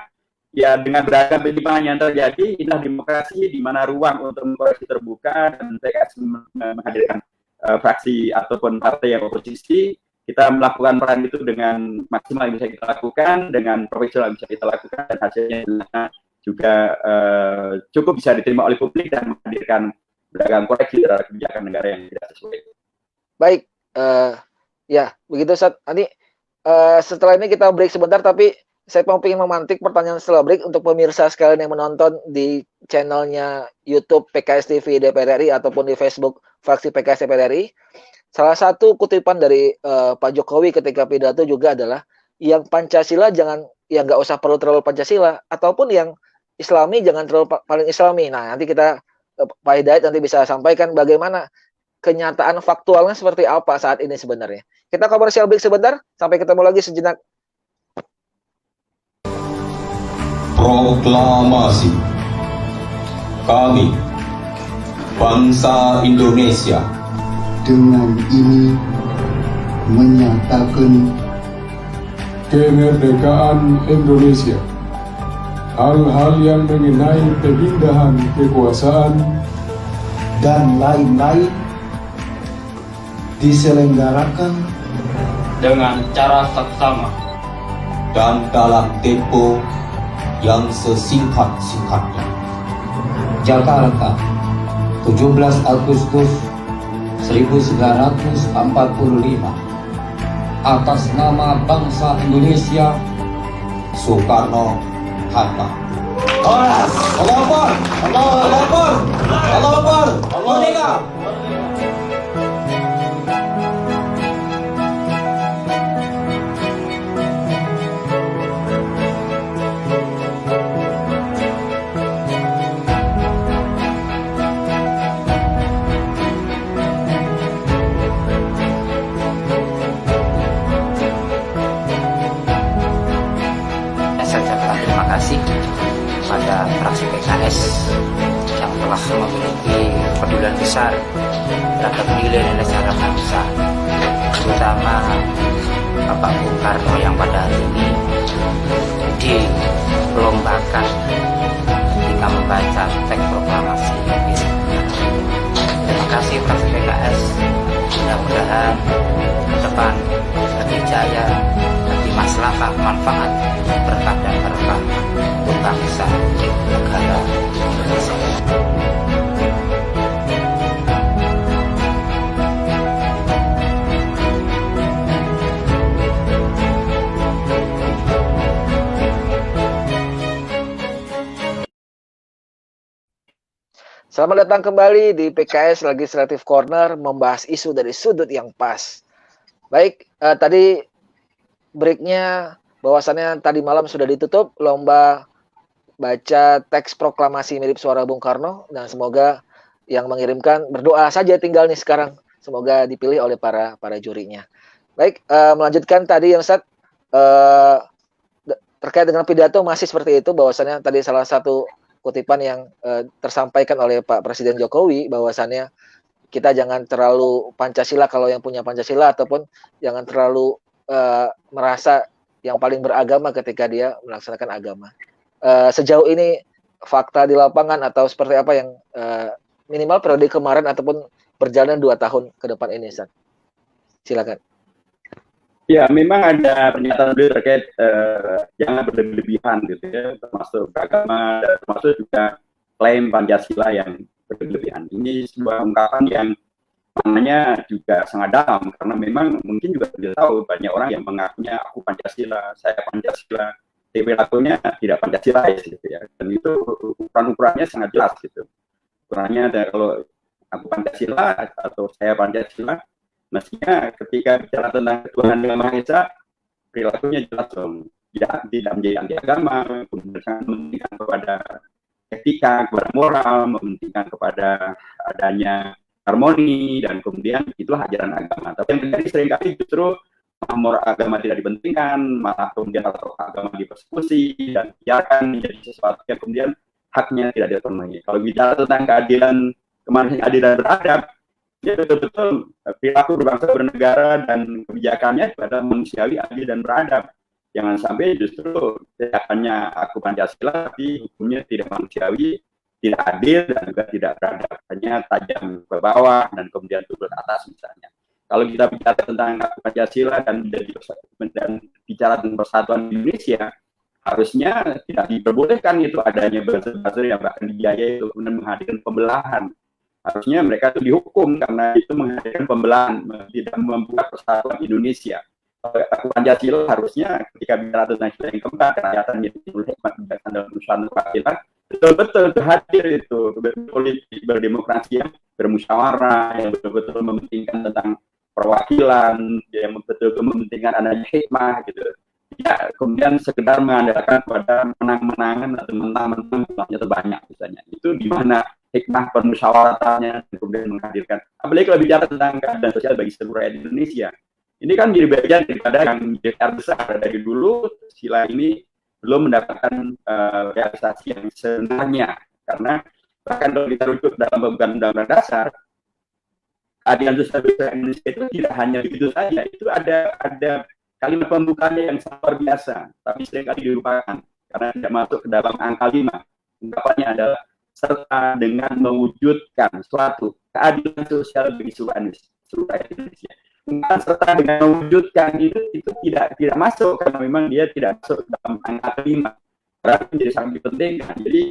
ya dengan beragam penyimpangan yang terjadi, inilah demokrasi di mana ruang untuk mengkoreksi terbuka, dan PKS menghadirkan fraksi ataupun partai yang oposisi. Kita melakukan peran itu dengan maksimal yang bisa kita lakukan, dengan profesional yang bisa kita lakukan, dan hasilnya juga cukup bisa diterima oleh publik dan menghadirkan beragam koreksi terhadap kebijakan negara yang tidak sesuai. Baik, ya begitu Ustaz. Nanti setelah ini kita break sebentar, tapi saya ingin memantik pertanyaan setelah break untuk pemirsa sekalian yang menonton di channelnya YouTube PKS TV DPR RI ataupun di Facebook fraksi PKS DPR RI. Salah satu kutipan dari Pak Jokowi ketika pidato juga adalah yang Pancasila jangan, ya nggak usah perlu terlalu Pancasila, ataupun yang Islami jangan terlalu paling Islami. Nah, nanti kita Pak Hidayat nanti bisa sampaikan bagaimana kenyataan faktualnya seperti apa saat ini sebenarnya. Kita komersial break sebentar, sampai ketemu lagi sejenak. Proklamasi kami, bangsa Indonesia, dengan ini menyatakan kemerdekaan Indonesia. Hal-hal yang mengenai pemindahan kekuasaan dan lain-lain diselenggarakan dengan cara saksama dan dalam tempo yang sesingkat-singkatnya. Jakarta, 17 Agustus 1945. Atas nama bangsa Indonesia, Soekarno-Hatta. Allah Akbar, Allah Akbar, Allah Akbar, Merdeka. Saya ucapkan terima kasih pada fraksi PKS yang telah memiliki kepedulian besar terhadap nilai dan sejarah bangsa, terutama Bapak Bung Karno yang pada hari ini dilombakan ketika membaca teks proklamasi. Terima kasih fraksi PKS. Mudah-mudahan ke depan lebih jaya, lebih maslahat, manfaat, berkah dan berkah untuk bangsa negara Indonesia. Selamat datang kembali di PKS Legislative Corner, membahas isu dari sudut yang pas. Baik, tadi breaknya bahwasannya tadi malam sudah ditutup lomba baca teks proklamasi mirip suara Bung Karno, dan semoga yang mengirimkan berdoa saja tinggal nih sekarang, semoga dipilih oleh para jurinya. Baik, melanjutkan tadi yang Ustaz, terkait dengan pidato masih seperti itu, bahwasannya tadi salah satu kutipan yang tersampaikan oleh Pak Presiden Jokowi, bahwasannya kita jangan terlalu Pancasila kalau yang punya Pancasila, ataupun jangan terlalu merasa yang paling beragama ketika dia melaksanakan agama. Sejauh ini fakta di lapangan atau seperti apa yang minimal periode kemarin ataupun berjalan 2 tahun ke depan ini, Ustaz? Silakan. Ya, memang ada pernyataan beliau terkait jangan berlebihan gitu ya, termasuk agama, termasuk juga klaim Pancasila yang berlebihan. Ini sebuah ungkapan yang maknanya juga sangat dalam, karena memang mungkin juga tidak tahu banyak orang yang mengakunya aku Pancasila, saya Pancasila, tapi perilakunya tidak Pancasilais gitu ya. Dan itu ukuran-ukurannya sangat jelas gitu. Ukurannya kalau aku Pancasila atau saya Pancasila, mestinya ketika bicara tentang ketuhanan yang Maha Esa, perilakunya jelas dong. Ya, tidak menjadi anti agama, kemudian mementingkan kepada etika, kepada moral, mementingkan kepada adanya harmoni, dan kemudian itulah ajaran agama. Tapi yang terjadi seringkali justru moral agama tidak dipentingkan, malah kemudian agama dipersekusi dan biarkan menjadi sesuatu yang kemudian haknya tidak dipenuhi. Kalau bicara tentang keadilan, kemanusiaan adil dan beradab, ya betul-betul perilaku berbangsa bernegara dan kebijakannya pada manusiawi, adil dan beradab. Jangan sampai justru tidak hanya aku Pancasila, tapi hukumnya tidak manusiawi, tidak adil, dan juga tidak beradab. Hanya tajam ke bawah dan kemudian turun atas misalnya. Kalau kita bicara tentang aku Pancasila dan bicara tentang persatuan Indonesia, harusnya tidak diperbolehkan itu adanya buzzer-buzzer yang bahkan dibiayai untuk menghadirkan pembelahan. Harusnya mereka itu dihukum karena itu menghadirkan pembelahan, tidak membuat persatuan Indonesia. Aku Pancasila harusnya ketika bicara tentang nilai yang keempat, kerakyatan yang timbul hikmat bijaksana dalam urusan keadilan, betul-betul hadir itu politik berdemokrasi yang bermusyawarah, yang betul-betul mementingkan tentang perwakilan, yang betul-betul mementingkan adanya hikmah gitu. Ya, kemudian sekedar mengandalkan pada menang-menangan atau mentang-mentang jumlahnya terbanyak misalnya. Itu di mana hikmah permusyawaratannya, dan kemudian menghadirkan. Apalagi kalau bicara tentang keadilan sosial bagi seluruh rakyat Indonesia. Ini kan jadi bagian daripada yang besar besar. Dari dulu sila ini belum mendapatkan realisasi yang sebenarnya. Karena bahkan kalau kita rujuk dalam pembukaan Undang-Undang Dasar, keadilan sosial bagi Indonesia itu tidak hanya begitu saja. Itu ada kalimat pembukaannya yang sangat luar biasa, tapi seringkali dilupakan karena tidak masuk ke dalam angka 5. Ungkapannya adalah serta dengan mewujudkan suatu keadilan sosial bagi seluruh rakyat Indonesia. Bukan serta dengan mewujudkan itu tidak masuk karena memang dia tidak masuk dalam angka 5. menjadi sangat dipentingkan. Jadi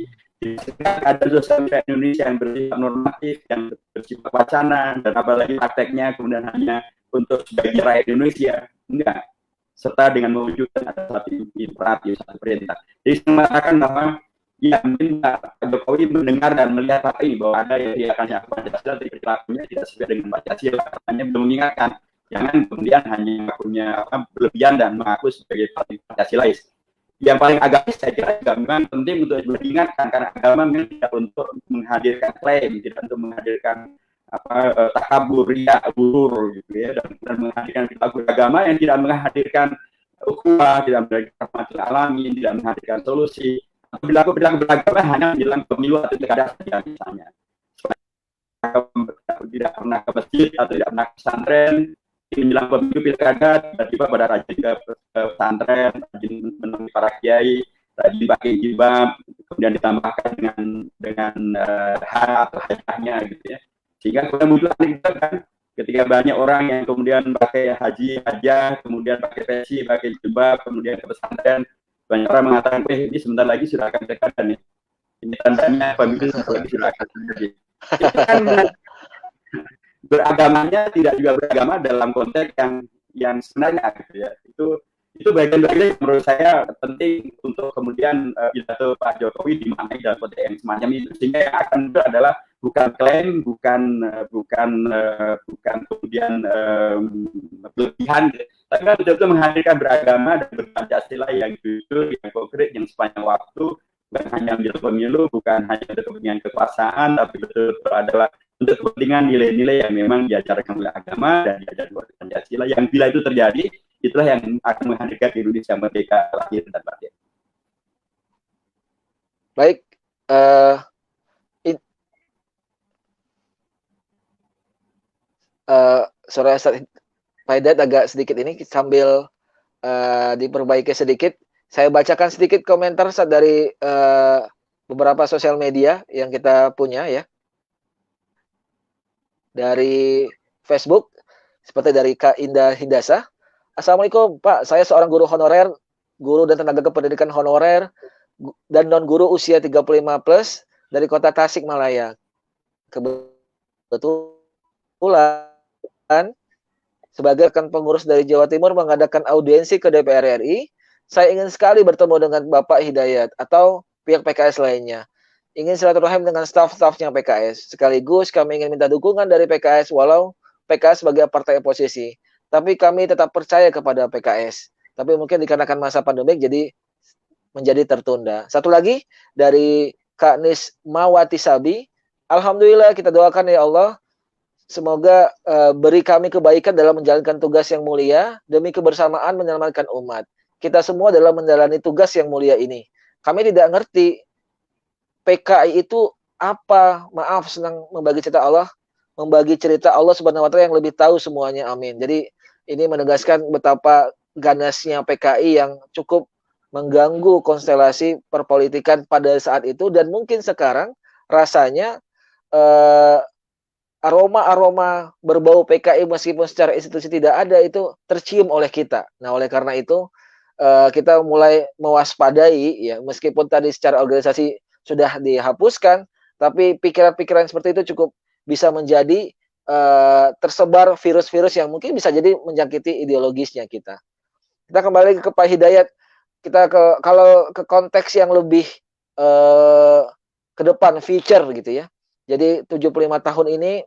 ada sosial media Indonesia yang bersifat normatif, yang bersifat wacana, dan apalagi prakteknya kemudian hanya untuk sebagian rakyat Indonesia, enggak, serta dengan mewujudkan satu imperatif, satu perintah. Jadi saya mengatakan bahwa ya minta Pak Jokowi mendengar dan melihat apa ini, bahwa ada yang dia akan Pancasila tapi perilakunya tidak sesuai dengan Pancasila, hanya belum mengingatkan jangan kemudian hanya punya berlebihan dan mengaku sebagai Pancasilais. Yang paling agamis saya kira juga memang penting untuk diingatkan, karena agama memang tidak untuk menghadirkan klaim, tidak untuk menghadirkan takabur, riya, gurur gitu ya, dan menghadirkan perilaku agama yang tidak menghadirkan ukhuwah, tidak menghadirkan rahmatul alamin, tidak menghadirkan solusi. Perilaku beragama hanya menjelang pemilu atau pilkada saja misalnya. Tidak pernah ke masjid atau tidak pernah ke pesantren, menjelang pemilu pilkada tiba-tiba pada rajin ke pesantren, rajin menemui para kiai, rajin pakai jilbab, kemudian ditambahkan dengan atau hajahnya gitu ya. Sehingga kemudian muncul kita kan, ketika banyak orang yang kemudian pakai haji, hajah, kemudian pakai peci, pakai jilbab, kemudian ke pesantren, banyak orang mengatakan, ini sebentar lagi sudah akan pilkada nih. Ini tandanya pemilu sebentar lagi sudah akan terjadi. Itu kan beragamanya tidak juga beragama dalam konteks yang sebenarnya gitu ya. Itu bagian-bagian menurut saya penting untuk kemudian pidato Pak Jokowi dimaknai dalam konteks yang semacam itu, sehingga yang akan itu adalah bukan klaim, bukan kemudian berlebihan, tapi kan betul-betul menghadirkan beragama dan berpancasila yang jujur, yang konkret, yang sepanjang waktu, bukan hanya menjelang pemilu, bukan hanya untuk kepentingan kekuasaan, tapi betul-betul adalah untuk kepentingan nilai-nilai yang memang diajarkan oleh agama dan diajarkan oleh Pancasila, yang bila itu terjadi, itulah yang akan menghadirkan Indonesia merdeka lahir dan batin. Baik, sore Pak Hidayat agak sedikit ini sambil diperbaiki sedikit. Saya bacakan sedikit komentar dari beberapa sosial media yang kita punya ya. Dari Facebook, seperti dari Kak Indah Hidasa. Assalamualaikum Pak, saya seorang guru honorer, guru dan tenaga kependidikan honorer, dan non-guru usia 35 plus dari kota Tasikmalaya. Kebetulan, sebagai rekan pengurus dari Jawa Timur mengadakan audiensi ke DPR RI, saya ingin sekali bertemu dengan Bapak Hidayat atau pihak PKS lainnya. Ingin silaturahim dengan staf-stafnya PKS. Sekaligus kami ingin minta dukungan dari PKS, walau PKS sebagai partai oposisi. Tapi kami tetap percaya kepada PKS. Tapi mungkin dikarenakan masa pandemik jadi menjadi tertunda. Satu lagi dari Kak Nis Mawati Sabi. Alhamdulillah kita doakan ya Allah. Semoga beri kami kebaikan dalam menjalankan tugas yang mulia demi kebersamaan menyelamatkan umat. Kita semua dalam menjalani tugas yang mulia ini. Kami tidak ngerti PKI itu apa. Maaf, senang membagi cerita Allah, membagi cerita Allah Subhanahu wa taala yang lebih tahu semuanya. Amin. Jadi ini menegaskan betapa ganasnya PKI yang cukup mengganggu konstelasi perpolitikan pada saat itu, dan mungkin sekarang rasanya aroma-aroma berbau PKI meskipun secara institusi tidak ada itu tercium oleh kita. Nah, oleh karena itu kita mulai mewaspadai ya, meskipun tadi secara organisasi sudah dihapuskan, tapi pikiran-pikiran seperti itu cukup bisa menjadi tersebar virus-virus yang mungkin bisa jadi menjangkiti ideologisnya kita. Kita kembali ke Pak Hidayat, kita kalau ke konteks yang lebih ke depan, future gitu ya. Jadi 75 tahun ini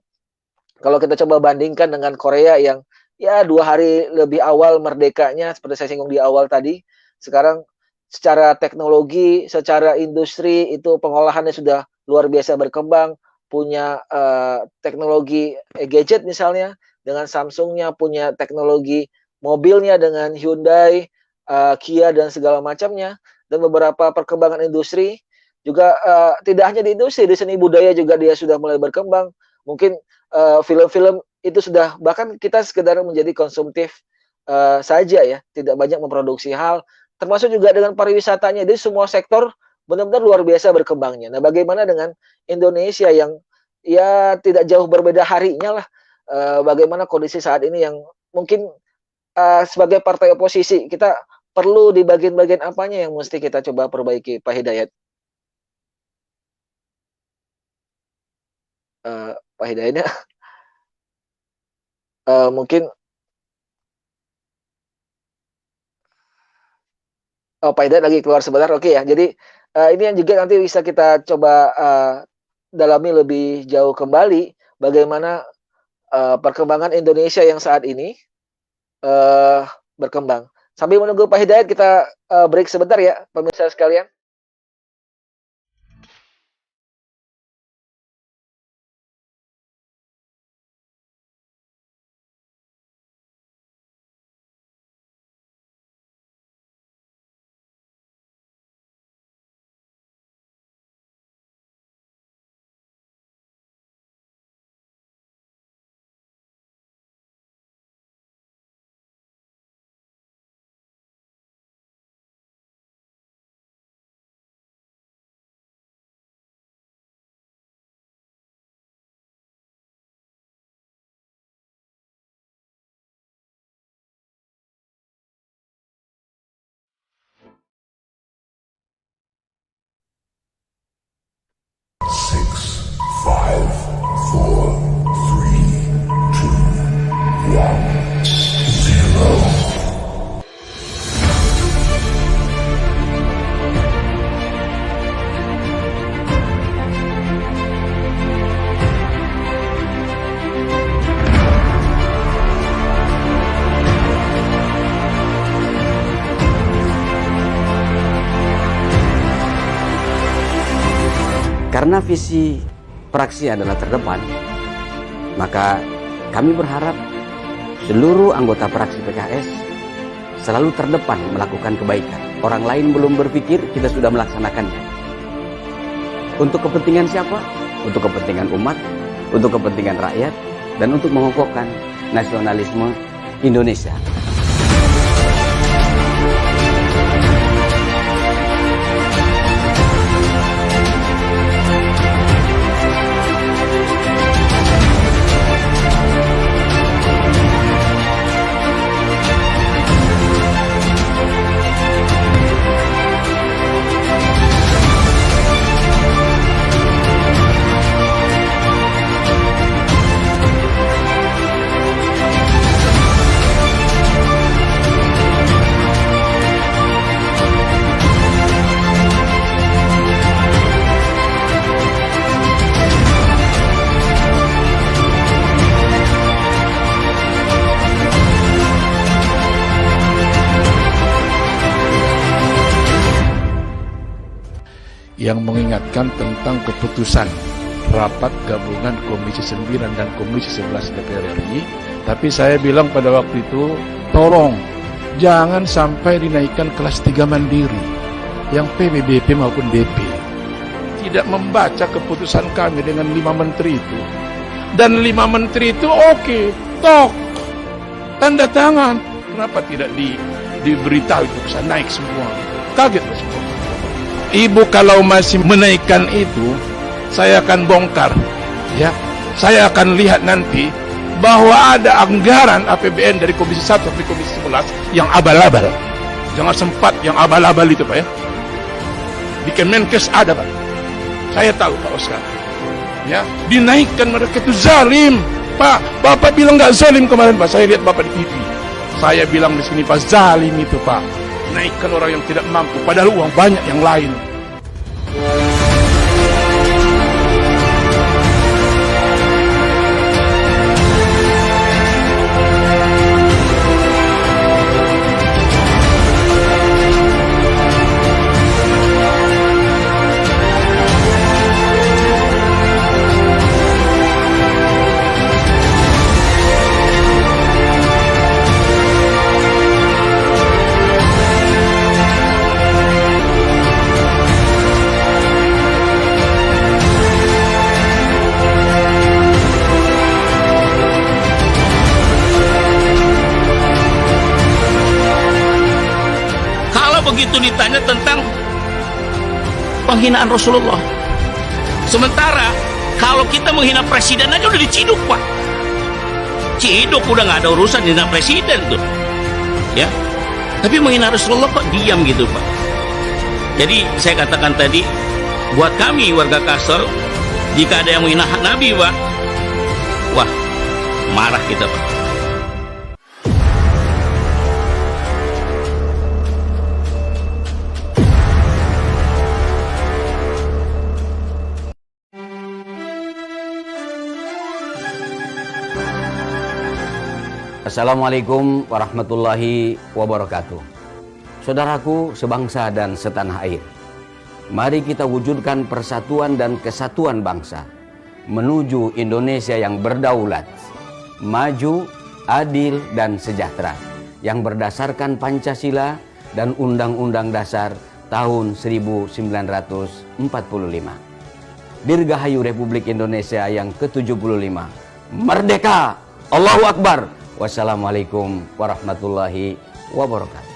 kalau kita coba bandingkan dengan Korea yang ya 2 hari lebih awal merdekanya, seperti saya singgung di awal tadi, sekarang secara teknologi, secara industri itu pengolahannya sudah luar biasa berkembang, punya teknologi gadget misalnya dengan Samsungnya, punya teknologi mobilnya dengan Hyundai, Kia dan segala macamnya, dan beberapa perkembangan industri juga tidak hanya di industri, di seni budaya juga dia sudah mulai berkembang. Mungkin film-film itu sudah, bahkan kita sekedar menjadi konsumtif saja ya, tidak banyak memproduksi hal, termasuk juga dengan pariwisatanya. Jadi semua sektor benar-benar luar biasa berkembangnya. Nah, bagaimana dengan Indonesia yang ya tidak jauh berbeda harinya lah, bagaimana kondisi saat ini yang mungkin sebagai partai oposisi kita perlu di bagian-bagian apanya yang mesti kita coba perbaiki, Pak Hidayat? Pak Hidayatnya mungkin Pak Hidayat lagi keluar sebentar, oke ya. Jadi ini yang juga nanti bisa kita coba dalami lebih jauh kembali bagaimana perkembangan Indonesia yang saat ini berkembang. Sambil menunggu Pak Hidayat, kita break sebentar ya, pemirsa sekalian. Karena visi praksi adalah terdepan, maka kami berharap seluruh anggota praksi PKS selalu terdepan melakukan kebaikan. Orang lain belum berpikir, kita sudah melaksanakannya. Untuk kepentingan siapa? Untuk kepentingan umat, untuk kepentingan rakyat, dan untuk mengokohkan nasionalisme Indonesia. yang mengingatkan tentang keputusan rapat gabungan Komisi 9 dan Komisi 11 DPR RI. Tapi saya bilang pada waktu itu, tolong jangan sampai dinaikkan kelas 3 mandiri yang PBBP maupun DP. Tidak membaca keputusan kami dengan 5 menteri itu. Dan 5 menteri itu oke, tok, tanda tangan. Kenapa tidak diberitahu itu bisa naik semua? Kaget semua. Ibu kalau masih menaikkan itu, saya akan bongkar, ya. Saya akan lihat nanti bahwa ada anggaran APBN dari Komisi 1 sampai Komisi 11 yang abal-abal. Jangan sempat yang abal-abal itu, Pak, ya. Di Kemenkes ada, Pak. Saya tahu, Pak Oscar. Ya, dinaikkan, mereka itu zalim. Pak, Bapak bilang nggak zalim kemarin, Pak. Saya lihat Bapak di TV. Saya bilang di sini, Pak, zalim itu, Pak. Naikkan orang yang tidak mampu, padahal uang banyak yang lain. Begitu ditanya tentang penghinaan Rasulullah, sementara kalau kita menghina presiden aja udah diciduk, Pak. Ciduk, udah nggak ada urusan hina presiden tuh, ya. Tapi menghina Rasulullah kok diam gitu Pak. Jadi saya katakan tadi, buat kami warga Kalsel, jika ada yang menghina Nabi Pak, wah marah kita Pak. Assalamualaikum warahmatullahi wabarakatuh. Saudaraku sebangsa dan setanah air, mari kita wujudkan persatuan dan kesatuan bangsa menuju Indonesia yang berdaulat, maju, adil dan sejahtera, yang berdasarkan Pancasila dan Undang-Undang Dasar tahun 1945. Dirgahayu Republik Indonesia yang ke-75. Merdeka! Allahu Akbar! Wassalamualaikum warahmatullahi wabarakatuh.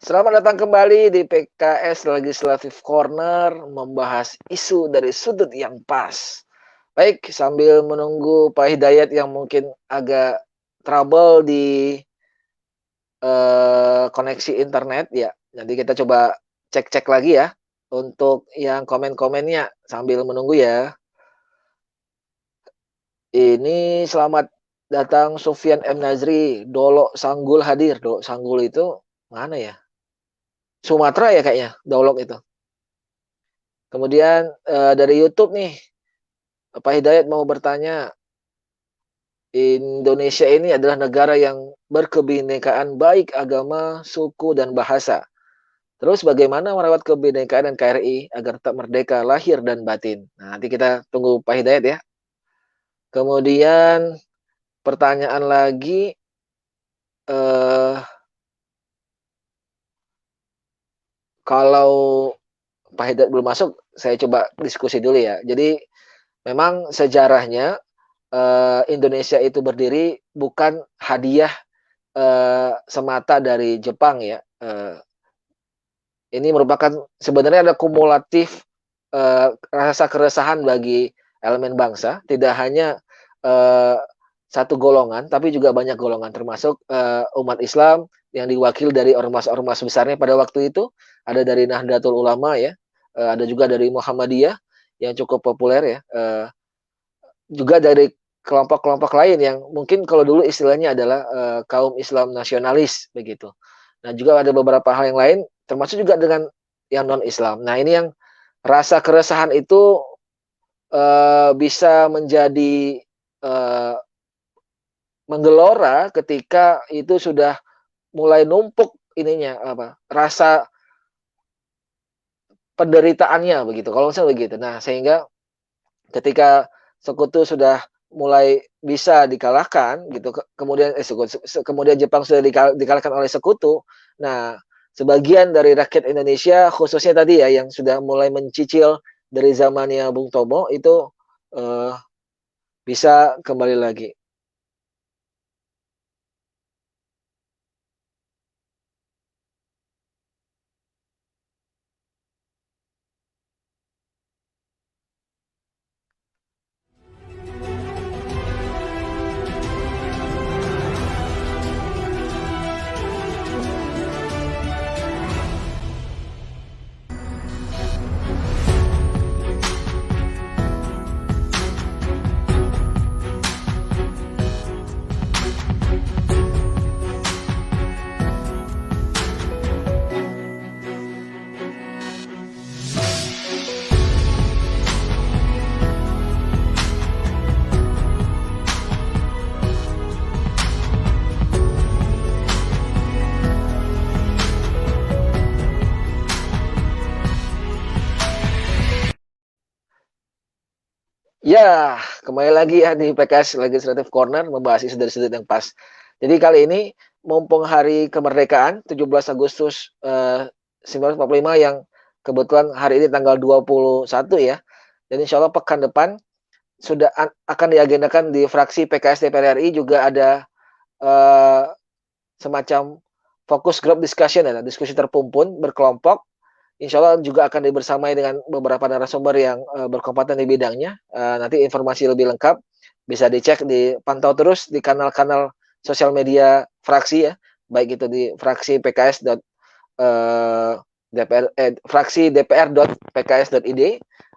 Selamat datang kembali di PKS Legislative Corner, membahas isu dari sudut yang pas. Baik, sambil menunggu Pak Hidayat yang mungkin agak trouble di koneksi internet ya. Nanti kita coba cek-cek lagi ya untuk yang komen-komennya sambil menunggu ya. Ini selamat datang Sufyan M. Nazri, Dolok Sanggul hadir. Dolok Sanggul itu mana ya? Sumatera ya kayaknya, Dolok itu. Kemudian dari YouTube nih, Pak Hidayat mau bertanya, Indonesia ini adalah negara yang berkebinekaan baik agama, suku, dan bahasa. Terus bagaimana merawat kebinekaan dan KRI agar tetap merdeka lahir dan batin? Nah, nanti kita tunggu Pak Hidayat ya. Kemudian pertanyaan lagi, kalau Pak Hidayat belum masuk, saya coba diskusi dulu ya. Jadi memang sejarahnya Indonesia itu berdiri bukan hadiah semata dari Jepang ya. Ini merupakan sebenarnya ada kumulatif rasa keresahan bagi elemen bangsa, tidak hanya satu golongan, tapi juga banyak golongan, termasuk umat Islam yang diwakil dari ormas-ormas besarnya pada waktu itu. Ada dari Nahdlatul Ulama ya, ada juga dari Muhammadiyah yang cukup populer ya, juga dari kelompok-kelompok lain yang mungkin kalau dulu istilahnya adalah kaum Islam nasionalis begitu. Nah juga ada beberapa hal yang lain, termasuk juga dengan yang non-Islam. Nah ini yang rasa keresahan itu bisa menjadi menggelora ketika itu sudah mulai numpuk ininya rasa penderitaannya begitu. Kalau misalnya begitu. Nah, sehingga ketika Sekutu sudah mulai bisa dikalahkan gitu, kemudian Jepang sudah dikalahkan oleh Sekutu. Nah, sebagian dari rakyat Indonesia khususnya tadi ya yang sudah mulai mencicil dari zamannya Bung Tomo itu bisa kembali lagi. Ya, kembali lagi ya di PKS Legislative Corner membahas isu dari sudut yang pas. Jadi kali ini mumpung hari kemerdekaan 17 Agustus 1945 yang kebetulan hari ini tanggal 21 ya. Dan insya Allah pekan depan sudah akan diagendakan di fraksi PKS DPR RI juga ada semacam fokus group discussion ya, diskusi terpumpun berkelompok. Insya Allah juga akan dibersamai dengan beberapa narasumber yang berkompeten di bidangnya. Nanti informasi lebih lengkap bisa dicek, dipantau terus di kanal-kanal sosial media fraksi ya, baik itu di fraksi PKS fraksi dpr.pks.id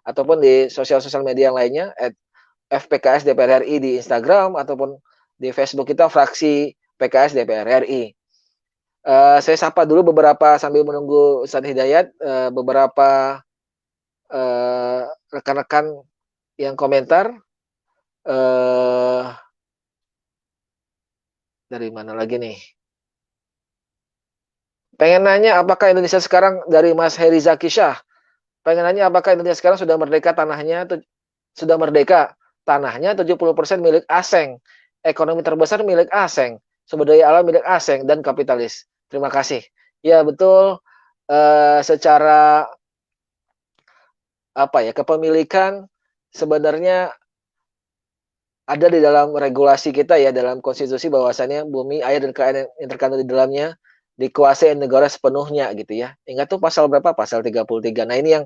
ataupun di sosial media yang lainnya @fpks DPR RI di Instagram ataupun di Facebook kita fraksi PKS DPR RI. Saya sapa dulu beberapa sambil menunggu Ustaz Hidayat, beberapa rekan-rekan yang komentar. Dari mana lagi nih? Pengen nanya apakah Indonesia sekarang dari Mas Heri Zaki Syah. Pengen nanya apakah Indonesia sekarang sudah merdeka tanahnya 70% milik asing. Ekonomi terbesar milik asing. Sumber daya alam milik asing dan kapitalis. Terima kasih. Ya betul, secara kepemilikan sebenarnya ada di dalam regulasi kita ya, dalam konstitusi bahwasannya bumi, air dan kekayaan yang terkandung di dalamnya dikuasai negara sepenuhnya gitu ya. Ingat tuh pasal berapa? Pasal 33. Nah ini yang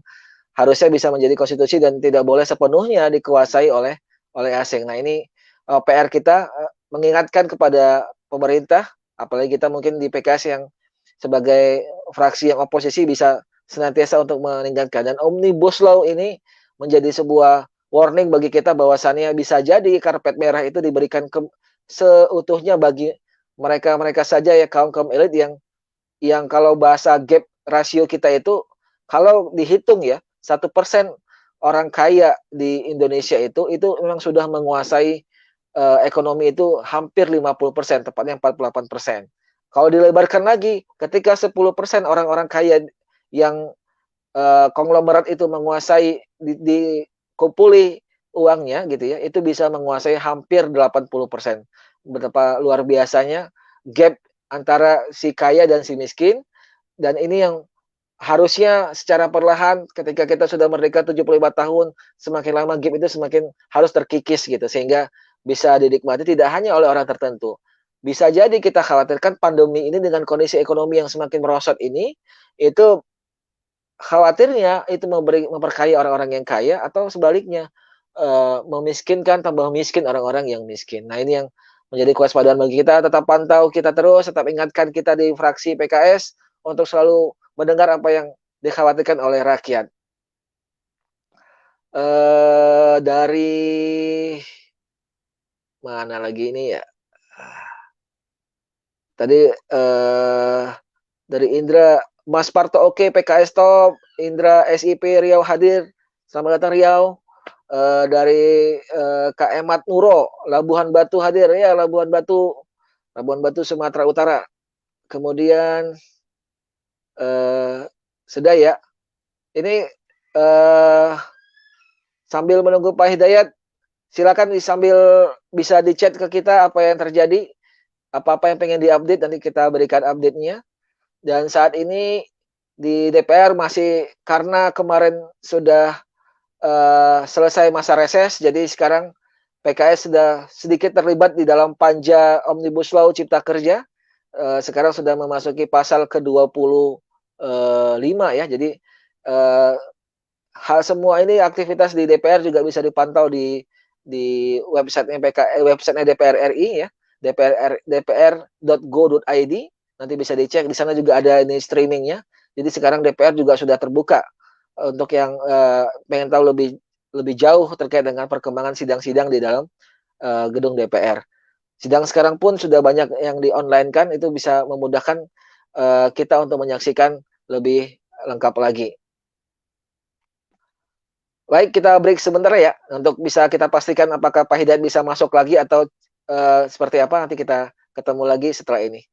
harusnya bisa menjadi konstitusi dan tidak boleh sepenuhnya dikuasai oleh asing. Nah ini PR kita mengingatkan kepada pemerintah, apalagi kita mungkin di PKS yang sebagai fraksi yang oposisi bisa senantiasa untuk meningkatkan. Dan Omnibus Law ini menjadi sebuah warning bagi kita bahwasannya bisa jadi karpet merah itu diberikan seutuhnya bagi mereka saja ya, kaum elit yang kalau bahasa gap rasio kita itu kalau dihitung ya 1% orang kaya di Indonesia itu memang sudah menguasai ekonomi itu hampir 50%, tepatnya 48%. Kalau dilebarkan lagi, ketika 10% orang-orang kaya yang konglomerat itu menguasai dikumpuli uangnya gitu ya, itu bisa menguasai hampir 80%. Betapa luar biasanya gap antara si kaya dan si miskin, dan ini yang harusnya secara perlahan ketika kita sudah merdeka 75 tahun, semakin lama gap itu semakin harus terkikis gitu, sehingga bisa dinikmati tidak hanya oleh orang tertentu. Bisa jadi kita khawatirkan pandemi ini dengan kondisi ekonomi yang semakin merosot ini, itu khawatirnya itu memperkaya orang-orang yang kaya atau sebaliknya, memiskinkan tambah miskin orang-orang yang miskin. Nah, ini yang menjadi kewaspadaan bagi kita, tetap pantau kita terus, tetap ingatkan kita di fraksi PKS untuk selalu mendengar apa yang dikhawatirkan oleh rakyat. Dari mana lagi ini ya? Tadi dari Indra, Mas Parto oke, PKS top, Indra SIP Riau hadir. Selamat datang Riau. Dari Kak Emat Nuro, Labuhan Batu hadir ya, Labuhan Batu Sumatera Utara. Kemudian Sedaya. Ini sambil menunggu Pak Hidayat, silakan sambil bisa di-chat ke kita apa yang terjadi, apa-apa yang pengen diupdate, nanti kita berikan update-nya. Dan saat ini di DPR masih, karena kemarin sudah selesai masa reses, jadi sekarang PKS sudah sedikit terlibat di dalam panja Omnibus Law Cipta Kerja. Sekarang sudah memasuki pasal ke-25 ya. Jadi hal semua ini aktivitas di DPR juga bisa dipantau di websitenya websitenya DPR RI ya, dpr.go.id. Nanti bisa dicek, di sana juga ada ini streamingnya. Jadi sekarang DPR juga sudah terbuka untuk yang pengen tahu lebih jauh terkait dengan perkembangan sidang-sidang di dalam gedung DPR. Sidang sekarang pun sudah banyak yang di-online-kan, itu bisa memudahkan kita untuk menyaksikan lebih lengkap lagi. Baik, kita break sebentar ya, untuk bisa kita pastikan apakah Pak Hidayat bisa masuk lagi atau seperti apa, nanti kita ketemu lagi setelah ini.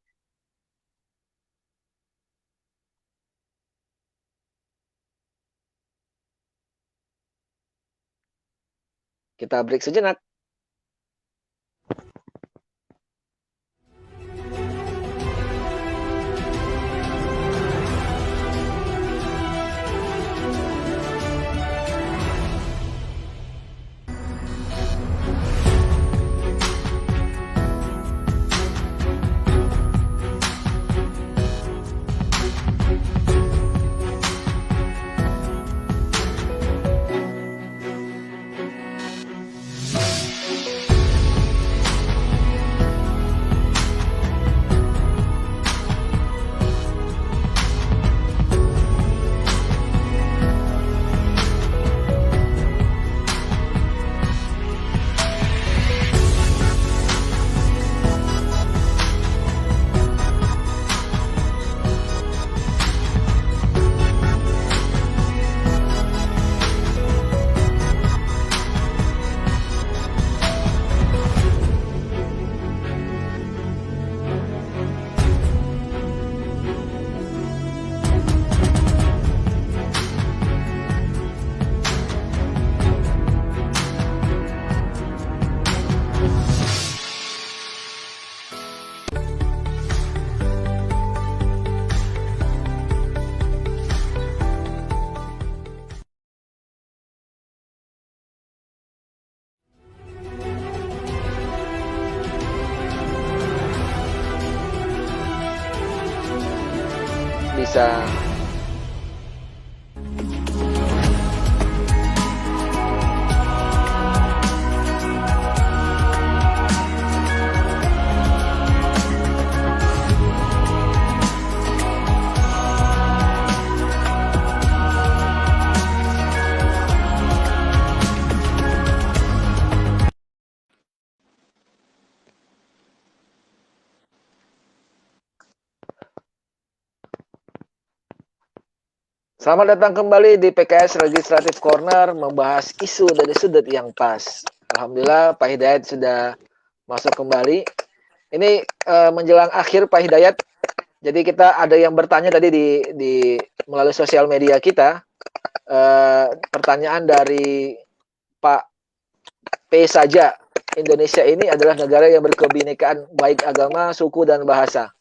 Kita break sejenak. Bisa Selamat datang kembali di PKS Legislative Corner, membahas isu dari sudut yang pas. Alhamdulillah Pak Hidayat sudah masuk kembali. Ini menjelang akhir Pak Hidayat. Jadi kita ada yang bertanya tadi di melalui sosial media kita. Pertanyaan dari Pak P saja. Indonesia ini adalah negara yang berkebinekaan baik agama, suku dan bahasa.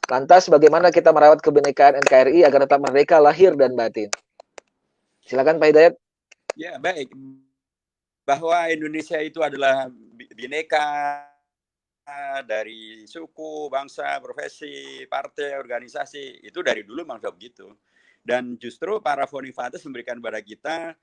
Lantas bagaimana kita merawat kebinekaan NKRI agar tetap merdeka lahir dan batin? Silakan Pak Hidayat. Ya, baik. Bahwa Indonesia itu adalah bineka dari suku, bangsa, profesi, partai, organisasi, itu dari dulu memang begitu. Dan justru para founding fathers memberikan kepada kita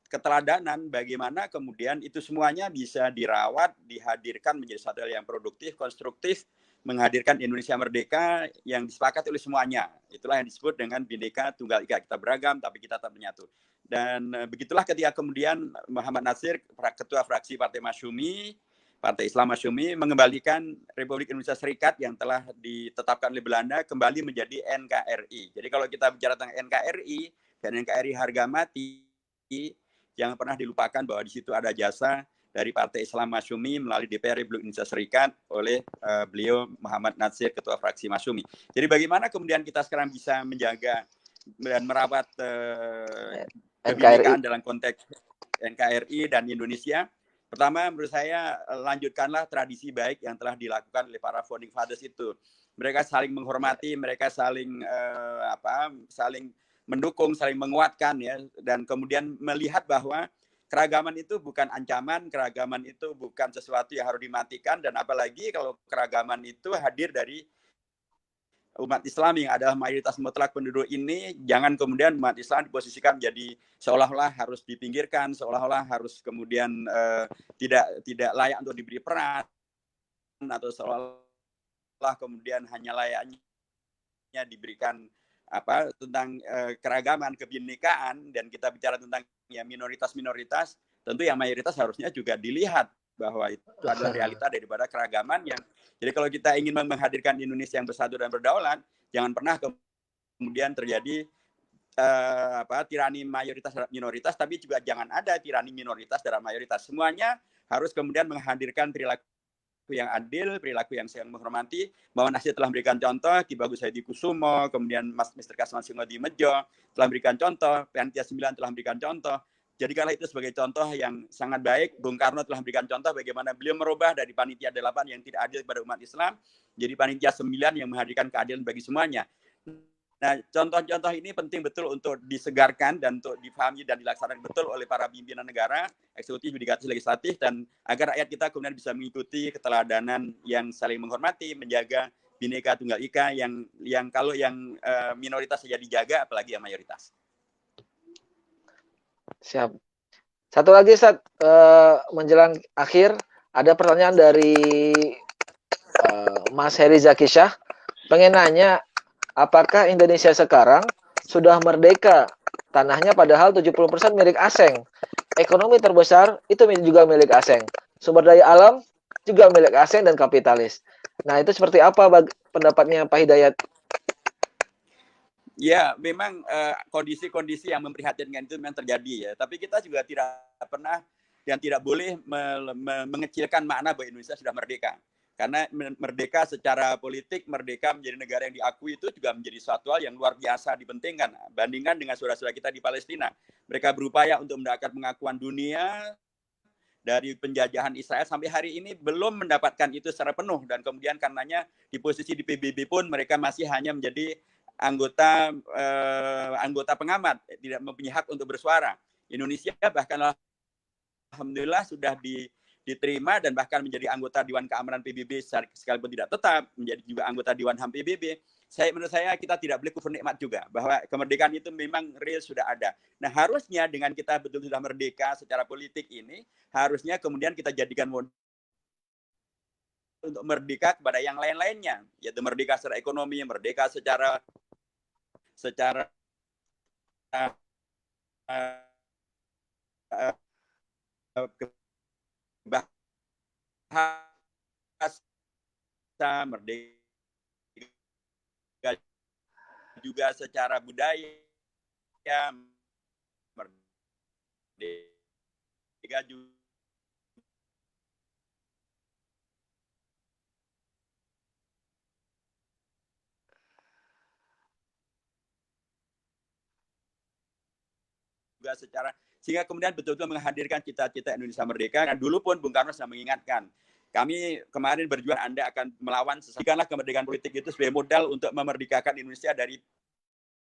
keteladanan bagaimana kemudian itu semuanya bisa dirawat, dihadirkan menjadi satu hal yang produktif, konstruktif, menghadirkan Indonesia merdeka yang disepakati oleh semuanya. Itulah yang disebut dengan Bhinneka Tunggal Ika. Kita beragam tapi kita tetap menyatu. Dan begitulah ketika kemudian Muhammad Nasir, Ketua Fraksi Partai Masyumi, Partai Islam Masyumi, mengembalikan Republik Indonesia Serikat yang telah ditetapkan oleh Belanda kembali menjadi NKRI. Jadi kalau kita bicara tentang NKRI dan NKRI harga mati, jangan pernah dilupakan bahwa di situ ada jasa dari Partai Islam Masyumi melalui DPR Republik Indonesia Serikat oleh beliau Muhammad Nasir, Ketua Fraksi Masyumi. Jadi bagaimana kemudian kita sekarang bisa menjaga dan merawat kebinekaan dalam konteks NKRI dan Indonesia? Pertama, menurut saya lanjutkanlah tradisi baik yang telah dilakukan oleh para founding fathers itu. Mereka saling menghormati, mereka saling saling mendukung, saling menguatkan ya, dan kemudian melihat bahwa keragaman itu bukan ancaman, keragaman itu bukan sesuatu yang harus dimatikan, dan apalagi kalau keragaman itu hadir dari umat Islam yang adalah mayoritas mutlak penduduk ini, jangan kemudian umat Islam diposisikan menjadi seolah-olah harus dipinggirkan, seolah-olah harus kemudian tidak layak untuk diberi peran, atau seolah-olah kemudian hanya layaknya diberikan tentang keragaman, kebinekaan, dan kita bicara tentang ya minoritas-minoritas, tentu yang mayoritas harusnya juga dilihat bahwa itu adalah realita daripada keragaman yang. Jadi kalau kita ingin menghadirkan Indonesia yang bersatu dan berdaulat, jangan pernah kemudian terjadi tirani mayoritas terhadap minoritas, tapi juga jangan ada tirani minoritas terhadap mayoritas. Semuanya harus kemudian menghadirkan perilaku yang adil, perilaku yang saling menghormati. Bahwa Nasir telah memberikan contoh, Ki Bagus Hadi Kusumo, kemudian Mr. Kasman Singodi Mejo telah memberikan contoh, Panitia 9 telah memberikan contoh. Jadikanlah itu sebagai contoh yang sangat baik. Bung Karno telah memberikan contoh bagaimana beliau merubah dari Panitia 8 yang tidak adil kepada umat Islam, jadi Panitia 9 yang menghadirkan keadilan bagi semuanya. Nah, contoh-contoh ini penting betul untuk disegarkan dan untuk difahami dan dilaksanakan betul oleh para pimpinan negara, eksekutif, yudikatif, legislatif, dan agar rakyat kita kemudian bisa mengikuti keteladanan yang saling menghormati, menjaga Bhinneka Tunggal Ika yang kalau yang minoritas saja dijaga, apalagi yang mayoritas. Siap. Satu lagi, Ustaz, menjelang akhir, ada pertanyaan dari Mas Heri Zakisha. Pengen nanya, apakah Indonesia sekarang sudah merdeka? Tanahnya padahal 70% milik asing. Ekonomi terbesar itu juga milik asing. Sumber daya alam juga milik asing dan kapitalis. Nah, itu seperti apa pendapatnya Pak Hidayat? Ya, memang kondisi-kondisi yang memprihatinkan itu memang terjadi ya. Tapi kita juga tidak pernah dan tidak boleh mengecilkan makna bahwa Indonesia sudah merdeka. Karena merdeka secara politik, merdeka menjadi negara yang diakui itu juga menjadi suatu hal yang luar biasa dipentingkan. Bandingkan dengan saudara-saudara kita di Palestina. Mereka berupaya untuk mendapatkan pengakuan dunia dari penjajahan Israel sampai hari ini belum mendapatkan itu secara penuh. Dan kemudian karenanya di posisi di PBB pun mereka masih hanya menjadi anggota pengamat, tidak mempunyai hak untuk bersuara. Indonesia bahkan alhamdulillah sudah diterima dan bahkan menjadi anggota Dewan Keamanan PBB sekalipun tidak tetap, menjadi juga anggota Dewan HAM PBB. Menurut saya kita tidak boleh kufur nikmat juga, bahwa kemerdekaan itu memang real sudah ada. Nah, harusnya dengan kita betul sudah merdeka secara politik ini, harusnya kemudian kita jadikan modal untuk merdeka kepada yang lain-lainnya, yaitu merdeka secara ekonomi, merdeka secara bahasa, merdeka juga secara budaya, merdeka juga secara, sehingga kemudian betul-betul menghadirkan cita-cita Indonesia merdeka. Dan dulu pun Bung Karno sudah mengingatkan, Kami kemarin berjuang Anda akan melawan sesungguhnya kemerdekaan politik itu sebagai modal untuk memerdekakan Indonesia dari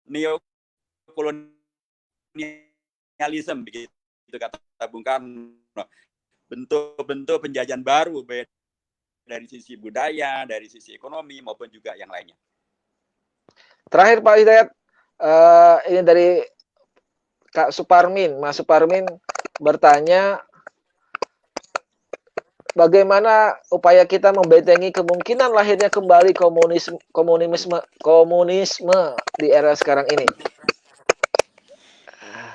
neokolonialisme, begitu kata Bung Karno. Bentuk-bentuk penjajahan baru dari sisi budaya, dari sisi ekonomi maupun juga yang lainnya. Terakhir Pak Hidayat, ini dari Kak Suparmin, Mas Suparmin bertanya, bagaimana upaya kita membentengi kemungkinan lahirnya kembali komunisme di era sekarang ini?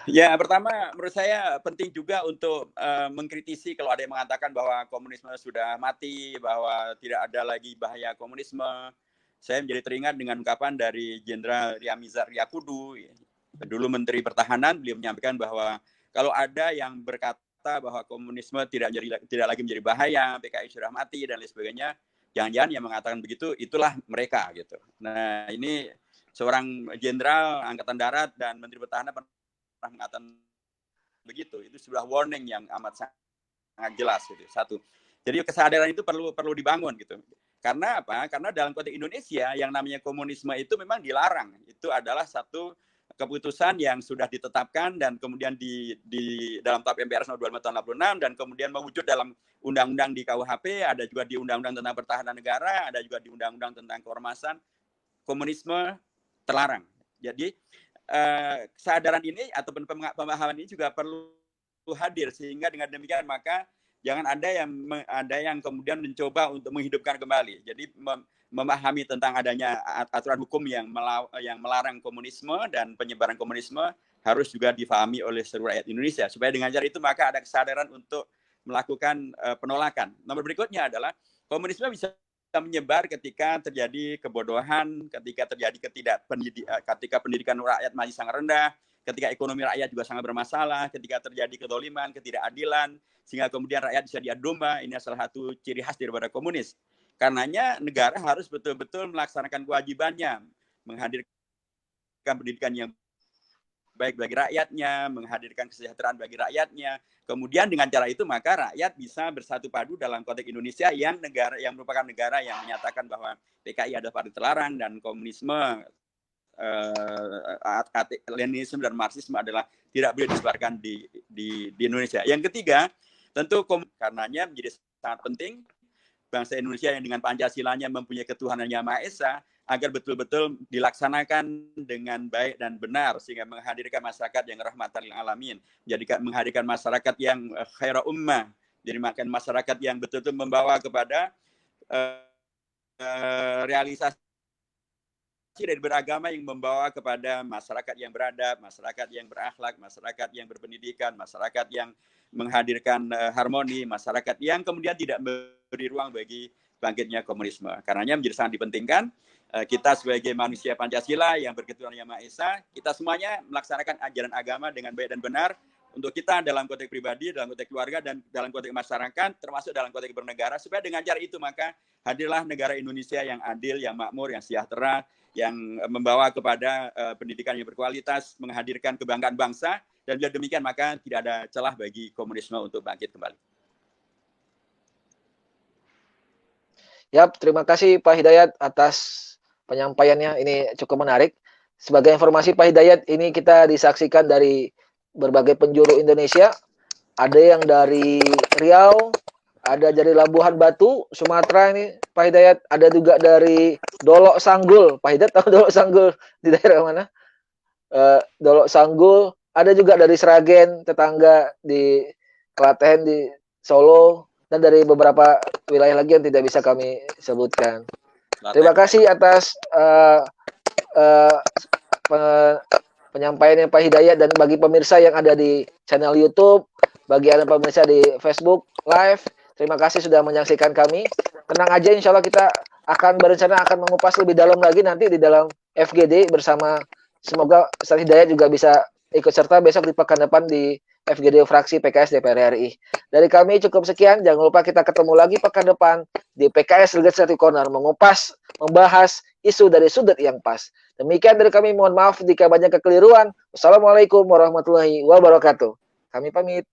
Ya, pertama menurut saya penting juga untuk mengkritisi kalau ada yang mengatakan bahwa komunisme sudah mati, bahwa tidak ada lagi bahaya komunisme. Saya menjadi teringat dengan ungkapan dari Jenderal Ryamizar Yakudu, dulu Menteri Pertahanan. Beliau menyampaikan bahwa kalau ada yang berkata bahwa komunisme tidak lagi menjadi bahaya, PKI sudah mati dan lain sebagainya, jangan-jangan yang mengatakan begitu itulah mereka gitu. Nah, ini seorang Jenderal Angkatan Darat dan Menteri Pertahanan mengatakan begitu, itu sebuah warning yang amat sangat jelas gitu. Satu, jadi kesadaran itu perlu dibangun gitu. Karena apa? Karena dalam konteks Indonesia yang namanya komunisme itu memang dilarang. Itu adalah satu keputusan yang sudah ditetapkan dan kemudian di dalam TAP MPR nomor 25 tahun 86 dan kemudian mewujud dalam undang-undang di KUHP, ada juga di undang-undang tentang pertahanan negara, ada juga di undang-undang tentang keormasan. Komunisme terlarang. Jadi kesadaran ini ataupun pemahaman ini juga perlu hadir, sehingga dengan demikian maka jangan ada yang kemudian mencoba untuk menghidupkan kembali. Jadi memahami tentang adanya aturan hukum yang melarang komunisme dan penyebaran komunisme harus juga difahami oleh seluruh rakyat Indonesia, supaya dengan cara itu maka ada kesadaran untuk melakukan penolakan. Nomor berikutnya adalah komunisme bisa menyebar ketika terjadi kebodohan, ketika terjadi ketika pendidikan rakyat masih sangat rendah, ketika ekonomi rakyat juga sangat bermasalah, ketika terjadi kezaliman, ketidakadilan, sehingga kemudian rakyat bisa diadu domba. Ini salah satu ciri khas daripada komunis. Karenanya negara harus betul-betul melaksanakan kewajibannya, menghadirkan pendidikan yang baik bagi rakyatnya, menghadirkan kesejahteraan bagi rakyatnya. Kemudian dengan cara itu maka rakyat bisa bersatu padu dalam konteks Indonesia yang merupakan negara yang menyatakan bahwa PKI adalah partai terlarang dan komunisme, Leninisme dan Marxisme adalah tidak boleh disebarkan di Indonesia. Yang ketiga, tentu karenanya menjadi sangat penting bangsa Indonesia yang dengan Pancasilanya mempunyai ketuhanan yang Maha Esa agar betul-betul dilaksanakan dengan baik dan benar, sehingga menghadirkan masyarakat yang rahmatan lil alamin, menghadirkan masyarakat yang khaira ummah, jadi masyarakat yang betul-betul membawa kepada realisasi dari beragama yang membawa kepada masyarakat yang beradab, masyarakat yang berakhlak, masyarakat yang berpendidikan, masyarakat yang menghadirkan harmoni, masyarakat yang kemudian tidak beri ruang bagi bangkitnya komunisme. Karenanya menjadi sangat dipentingkan kita sebagai manusia Pancasila yang berketuhanan yang Maha Esa, kita semuanya melaksanakan ajaran agama dengan baik dan benar untuk kita dalam konteks pribadi, dalam konteks keluarga, dan dalam konteks masyarakat, termasuk dalam konteks bernegara, supaya dengan cara itu maka hadirlah negara Indonesia yang adil, yang makmur, yang sejahtera, yang membawa kepada pendidikan yang berkualitas, menghadirkan kebanggaan bangsa, dan bila demikian maka tidak ada celah bagi komunisme untuk bangkit kembali. Yap, terima kasih Pak Hidayat atas penyampaiannya, ini cukup menarik. Sebagai informasi Pak Hidayat, ini kita disaksikan dari berbagai penjuru Indonesia. Ada yang dari Riau, ada dari Labuhan Batu, Sumatera ini Pak Hidayat, ada juga dari Dolok Sanggul. Pak Hidayat tahu Dolok Sanggul di daerah mana? Dolok Sanggul, ada juga dari Sragen, tetangga di Klaten, di Solo, dan dari beberapa wilayah lagi yang tidak bisa kami sebutkan. Terima kasih atas penyampaiannya Pak Hidayat, dan bagi pemirsa yang ada di channel YouTube, bagi Anda pemirsa di Facebook Live, terima kasih sudah menyaksikan kami. Tenang aja, insya Allah kita akan berencana akan mengupas lebih dalam lagi nanti di dalam FGD bersama. Semoga Ustaz Hidayat juga bisa ikut serta besok di pekan depan di FGD fraksi PKS DPR RI. Dari kami cukup sekian, jangan lupa kita ketemu lagi pekan depan di PKS Legislative Corner, membahas isu dari sudut yang pas. Demikian dari kami, mohon maaf jika banyak kekeliruan. Wassalamualaikum warahmatullahi wabarakatuh. Kami pamit.